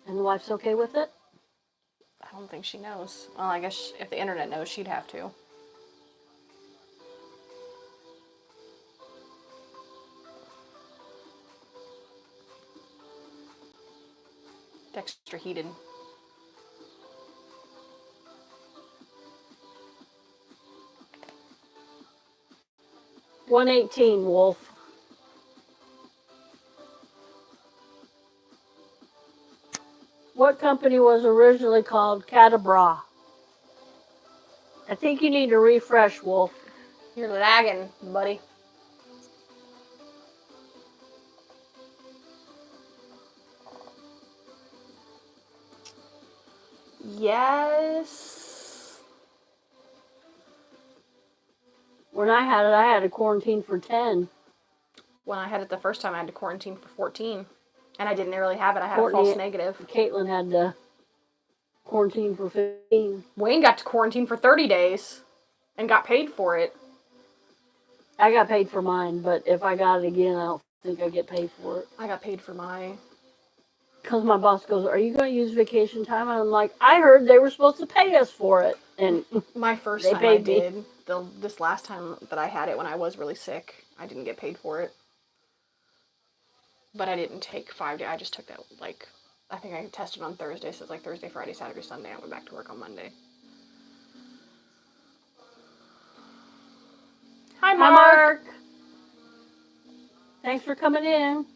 And the wife's okay with it? I don't think she knows. Well, I guess if the internet knows, she'd have to. Dexter Heaton. $118, Wolf. What company was originally called Catabra? I think you need to refresh, Wolf. You're lagging, buddy. Yes. When I had to quarantine for 10. When I had it the first time, I had to quarantine for 14. And I didn't really have it. I had Courtney- a false negative. Caitlin had to quarantine for 15. Wayne got to quarantine for 30 days and got paid for it. I got paid for mine, but if I got it again, I don't think I get paid for it. I got paid for my... Because my boss goes, "Are you going to use vacation time?" And I'm like, "I heard they were supposed to pay us for it." And My first They time I paid me. did. This last time that I had it when I was really sick, I didn't get paid for it. But I didn't take 5 days. I just took that, like... I think I tested on Thursday, so it's like Thursday, Friday, Saturday, Sunday. I went back to work on Monday. Hi, Hi, Mark. Thanks for coming in.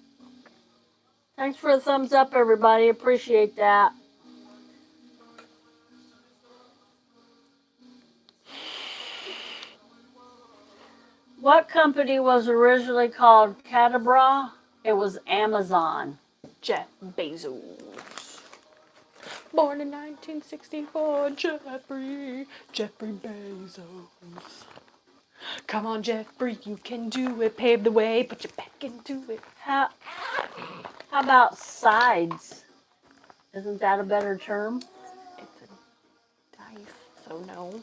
Thanks for the thumbs up, everybody. Appreciate that. What company was originally called Catabra? It was Amazon. Jeff Bezos. Born in 1964, Jeffrey Bezos. Come on, Jeffrey, you can do it. Pave the way, put your back into it. How about sides? Isn't that a better term? It's a dice, so no.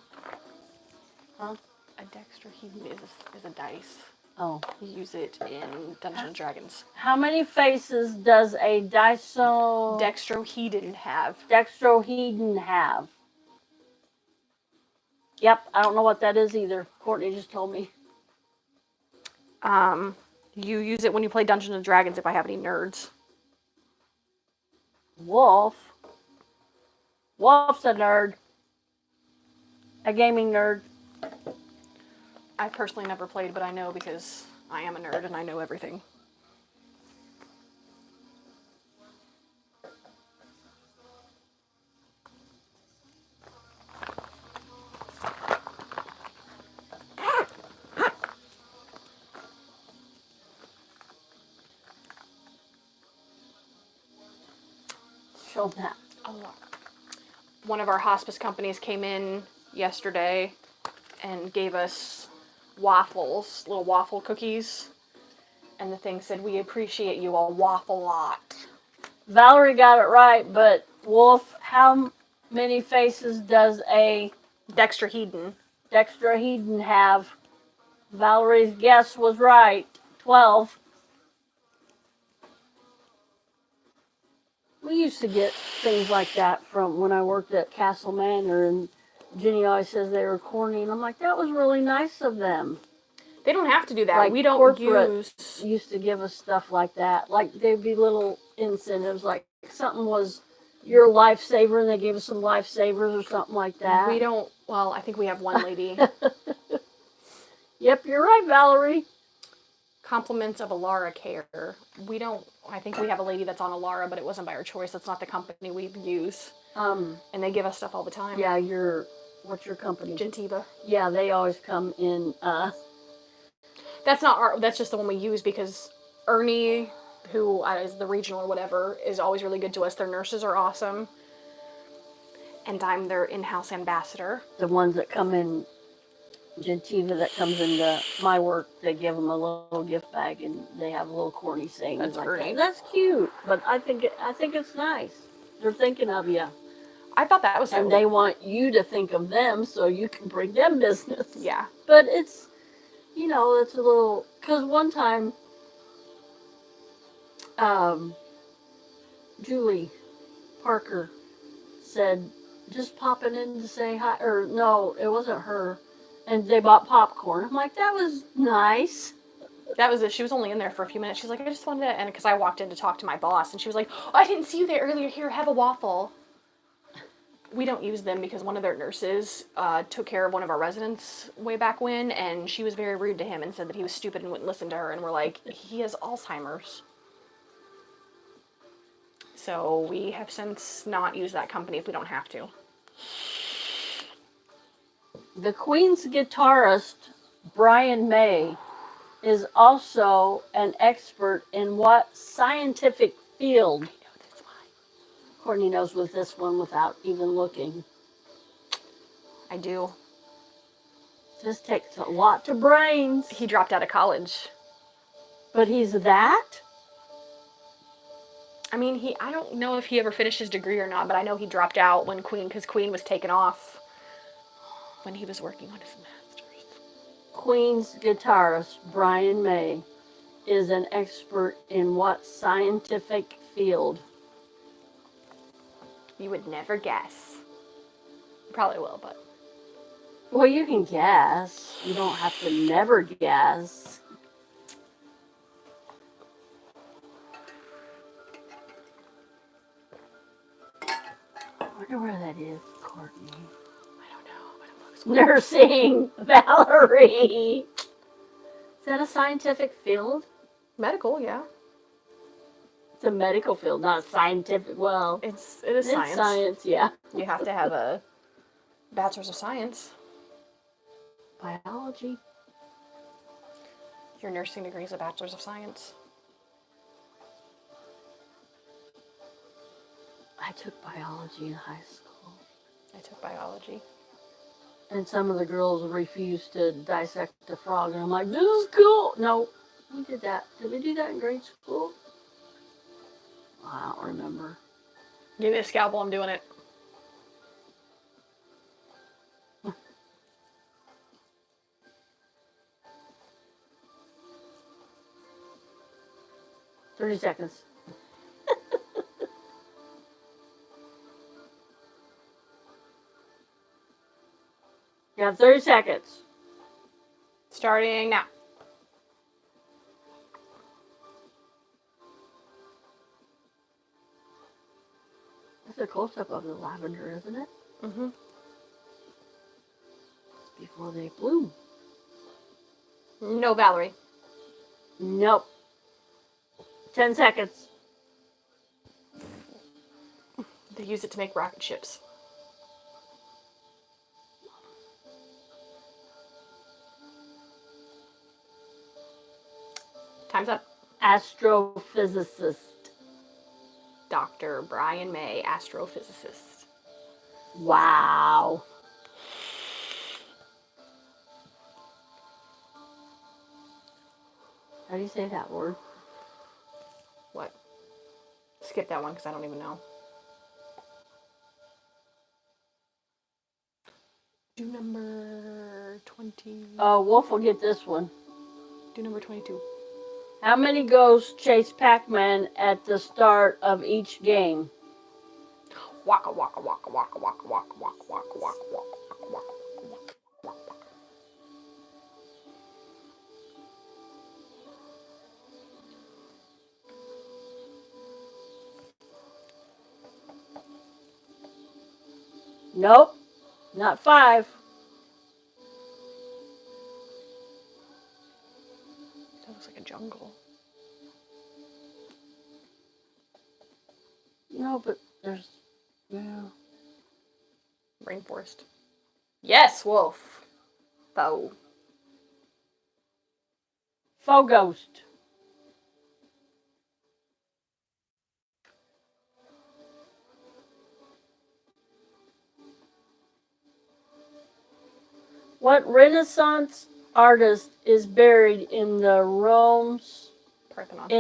Huh? A Dexter Heaton is a dice. Oh. You use it in Dungeons and Dragons. How many faces does a Dextrohedon have? Dextrohedon have? Yep, I don't know what that is either. Courtney just told me. You use it when you play Dungeons and Dragons if I have any nerds. Wolf's a nerd. A gaming nerd. I personally never played, but I know because I am a nerd and I know everything. Show that. One of our hospice companies came in yesterday and gave us waffles, little waffle cookies. And the thing said, "We appreciate you a waffle lot." Valerie got it right, but Wolf, how many faces does a Dextrohedon. Dextrohedon have? Valerie's guess was right. 12. We used to get things like that from when I worked at Castle Manor, and Jenny always says they were corny, and I'm like, that was really nice of them. They don't have to do that. Like We don't corporate use... used to give us stuff like that. Like there'd be little incentives, like something was your lifesaver, and they gave us some lifesavers or something like that. We don't... Well, I think we have one lady. Yep, you're right, Valerie. Compliments of Alara Care. We don't... I think we have a lady that's on Alara, but it wasn't by her choice. That's not the company we use. And they give us stuff all the time. Yeah, what's your company? Gentiva. Yeah, they always come in, That's not our... That's just the one we use because Ernie, who is the regional or whatever, is always really good to us. Their nurses are awesome. And I'm their in-house ambassador. the ones that come in, Gentiva that comes into my work, they give them a little gift bag and they have a little corny saying That's like Ernie. that. That's cute, but I think it's nice. They're thinking of you, I thought that was... and they want you to think of them so you can bring them business. Yeah. But it's, it's a little, because one time, Julie Parker said just popping in to say hi. Or no, it wasn't her. And they bought popcorn. I'm like, that was nice. That was it. She was only in there for a few minutes. She's like, I just wanted to, and because I walked in to talk to my boss, and she was like, oh, I didn't see you there earlier. Here, have a waffle. We don't use them because one of their nurses took care of one of our residents way back when, and she was very rude to him and said that he was stupid and wouldn't listen to her. And we're like, he has Alzheimer's. So we have since not used that company if we don't have to. The Queen's guitarist, Brian May, is also an expert in what scientific field? Courtney knows with this one without even looking. I do. This takes a lot to brains. He dropped out of college. But he's that? I mean, I don't know if he ever finished his degree or not, but I know he dropped out when because Queen was taken off when he was working on his master's. Queen's guitarist, Brian May, is an expert in what scientific field? You would never guess. You probably will, but. Well, you can guess. You don't have to never guess. I wonder where that is, Courtney. I don't know, but it looks Nursing, Valerie. Is that a scientific field? medical, yeah. It's a medical field, not a scientific. Well, It is it's science. science, yeah. You have to have a bachelor's of science. Biology. Your nursing degree is a bachelor's of science. I took biology in high school. I took biology. And some of the girls refused to dissect a frog, and I'm like, this is cool. No, we did that. Did we do that in grade school? I don't remember. Give me a scalpel, I'm doing it. $30 seconds. You have 30 seconds. Starting now. That's a close-up of the lavender, isn't it? Mm-hmm. Before they bloom. No, Valerie. Nope. 10 seconds. They use it to make rocket ships. Time's up. Astrophysicist. Dr. Brian May, astrophysicist. Wow. How do you say that word? What? Skip that one because I don't even know. Do number 20. Wolf will get this one. Do number 22. How many ghosts chase Pac-Man at the start of each game? Waka waka waka waka waka waka waka waka waka waka waka waka waka. Nope. Not 5. That looks like a jungle. No, but there's... Yeah. Rainforest. Yes, wolf. Foe. Faux ghost. What Renaissance artist is buried in Rome's Parthenon?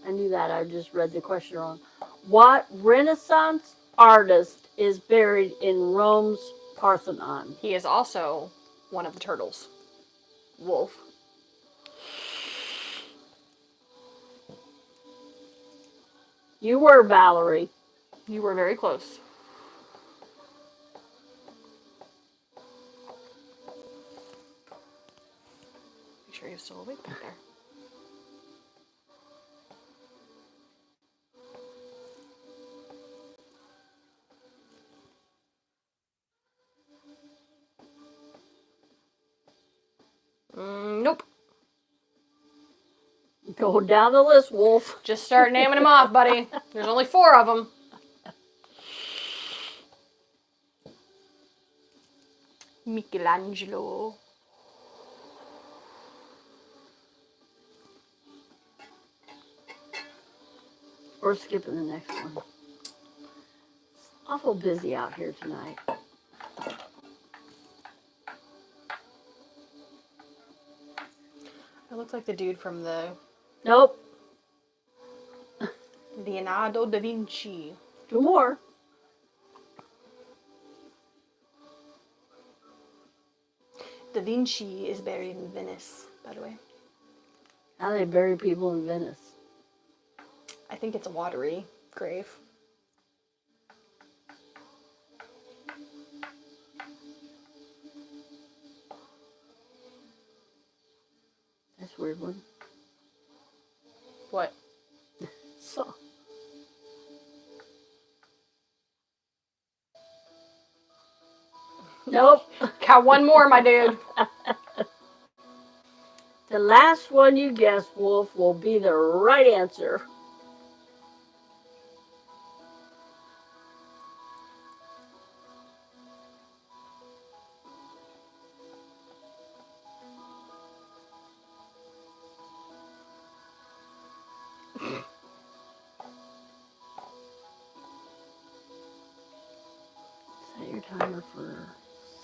I knew that. I just read the question wrong. What Renaissance artist is buried in Rome's Parthenon? He is also one of the turtles. Wolf. You were Valerie. You were very close. Make sure you're still awake back there. Nope. Go down the list, Wolf. Just start naming them off, buddy. There's only 4 of them. Michelangelo. Or skipping the next one. It's awful busy out here tonight. It looks like the dude from the Nope. Leonardo da Vinci. 2 more. Da Vinci is buried in Venice, by the way. How they bury people in Venice. I think it's a watery grave. That's a weird one. What? So. Nope. Got one more, my dude. The last one you guess, Wolf, will be the right answer. Set your timer for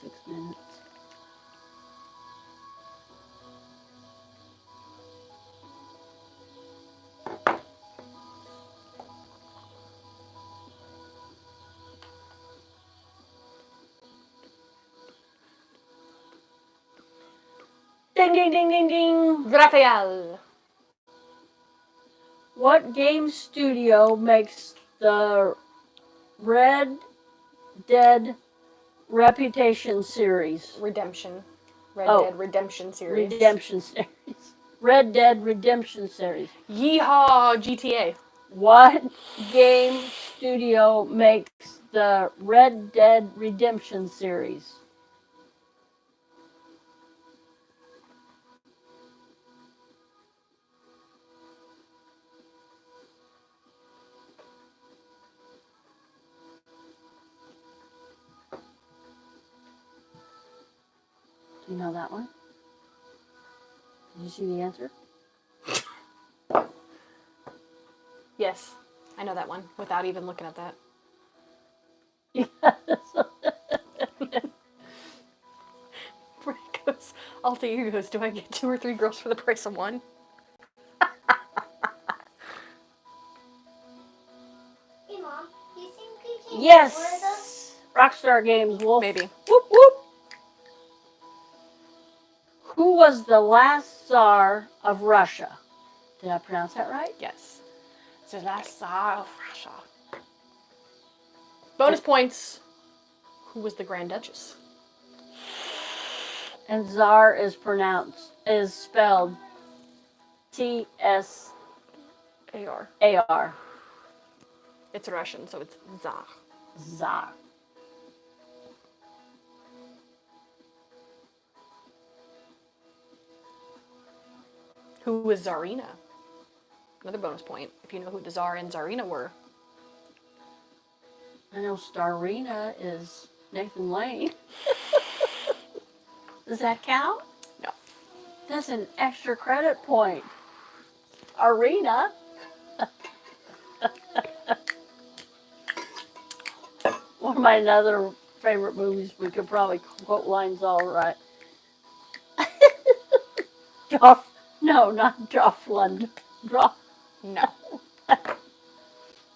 6 minutes. Ding, ding, ding, ding, ding. Raphael. What game studio makes the Red Dead Reputation series? Redemption. Red Oh. Dead Redemption series. Redemption series. Red Dead Redemption series. Yeehaw, GTA. What game studio makes the Red Dead Redemption series? Do you know that one? Did you see the answer? Yes, I know that one without even looking at that. Frank goes, Alter Ego goes, do I get 2 or 3 girls for the price of 1? Hey, Mom, do you think we can Yes! order those? Rockstar Games, Wolf. Maybe. Whoop, whoop. Who was the last Tsar of Russia? Did I pronounce that right? Yes. The last Tsar of Russia. Bonus points. Who was the Grand Duchess? And Tsar is spelled AR. Tsar. It's Russian, so it's Tsar. Tsar. Who was Tsarina? Another bonus point, if you know who the Tsar and Tsarina were. I know Starina is Nathan Lane. Does that count? No. That's an extra credit point. Arena. One of my other favorite movies, we could probably quote lines all right. No, not Joff Lund. No. A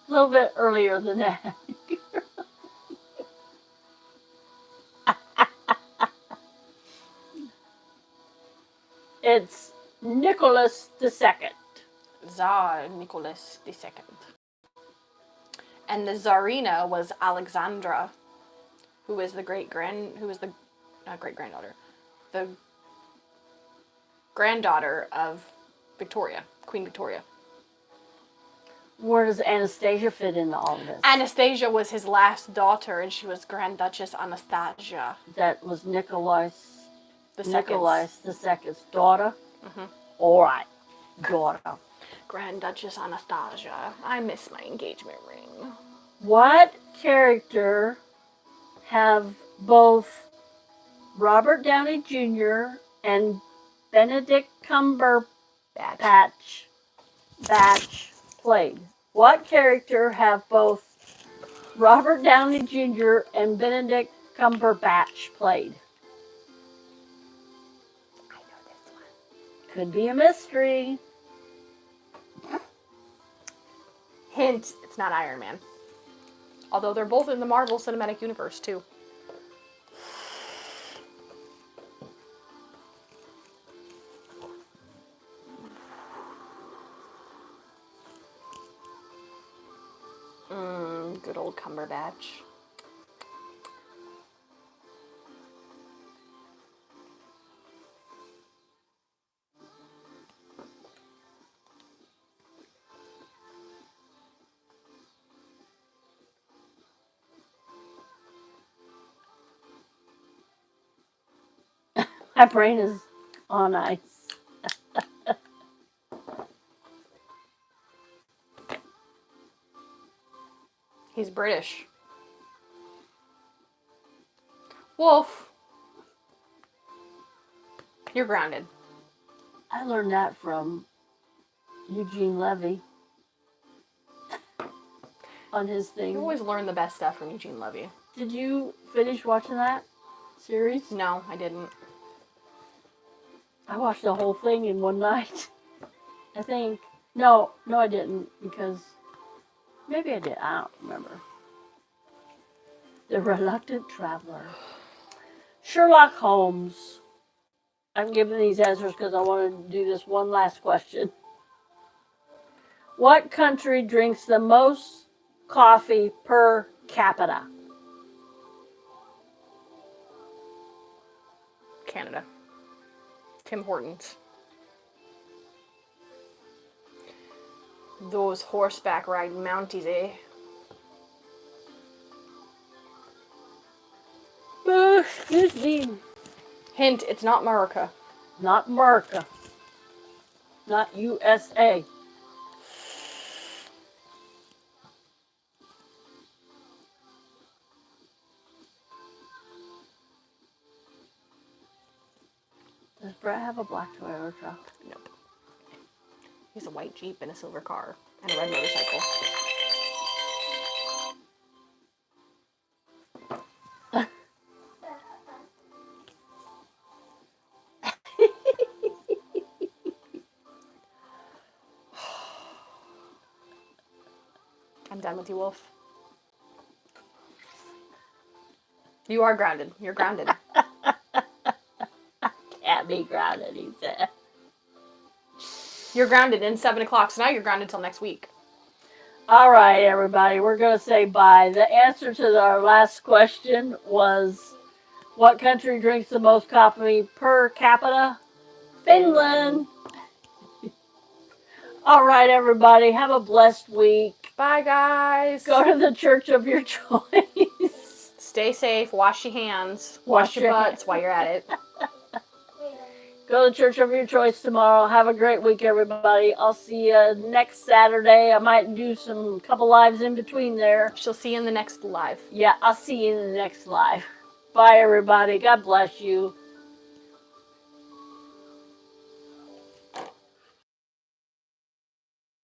little bit earlier than that. It's Nicholas II. Tsar Nicholas II. And the Tsarina was Alexandra, who was the not great granddaughter, the granddaughter of Victoria, Queen Victoria. Where does Anastasia fit into all of this? Anastasia was his last daughter, and she was Grand Duchess Anastasia. That was Nikolai The second. II's daughter. Mhm. All right, daughter. Grand Duchess Anastasia. I miss my engagement ring. What character have both Robert Downey Jr. and Benedict Cumberbatch played? What character have both Robert Downey Jr. and Benedict Cumberbatch played? I know this one. Could be a mystery. Hint, it's not Iron Man. Although they're both in the Marvel Cinematic Universe, too. Good old Cumberbatch. My brain is on ice. He's British. Wolf. You're grounded. I learned that from Eugene Levy on his thing. You always learn the best stuff from Eugene Levy. Did you finish watching that series? No, I didn't. I watched the whole thing in one night. I think. No, I didn't, because maybe I did. I don't remember. The Reluctant Traveler. Sherlock Holmes. I'm giving these answers because I want to do this one last question. What country drinks the most coffee per capita? Canada. Tim Hortons. Those horseback riding Mounties, eh? Excuse me. Hint, it's not America. Not America. Not USA. Does Brett have a black Toyota truck? Nope. He has a white Jeep and a silver car and a red motorcycle. I'm done with you, Wolf. You are grounded. You're grounded. Can't be grounded, he said. You're grounded in 7 o'clock, so now you're grounded till next week. All right, everybody, we're going to say bye. The answer to our last question was, what country drinks the most coffee per capita? Finland. All right, everybody, have a blessed week. Bye, guys. Go to the church of your choice. Stay safe. Wash your hands. Wash Wash your your butts while you're at it. Go to the church of your choice tomorrow. Have a great week, everybody. I'll see you next Saturday. I might do some couple lives in between there. She'll see you in the next live. Yeah, I'll see you in the next live. Bye, everybody. God bless you.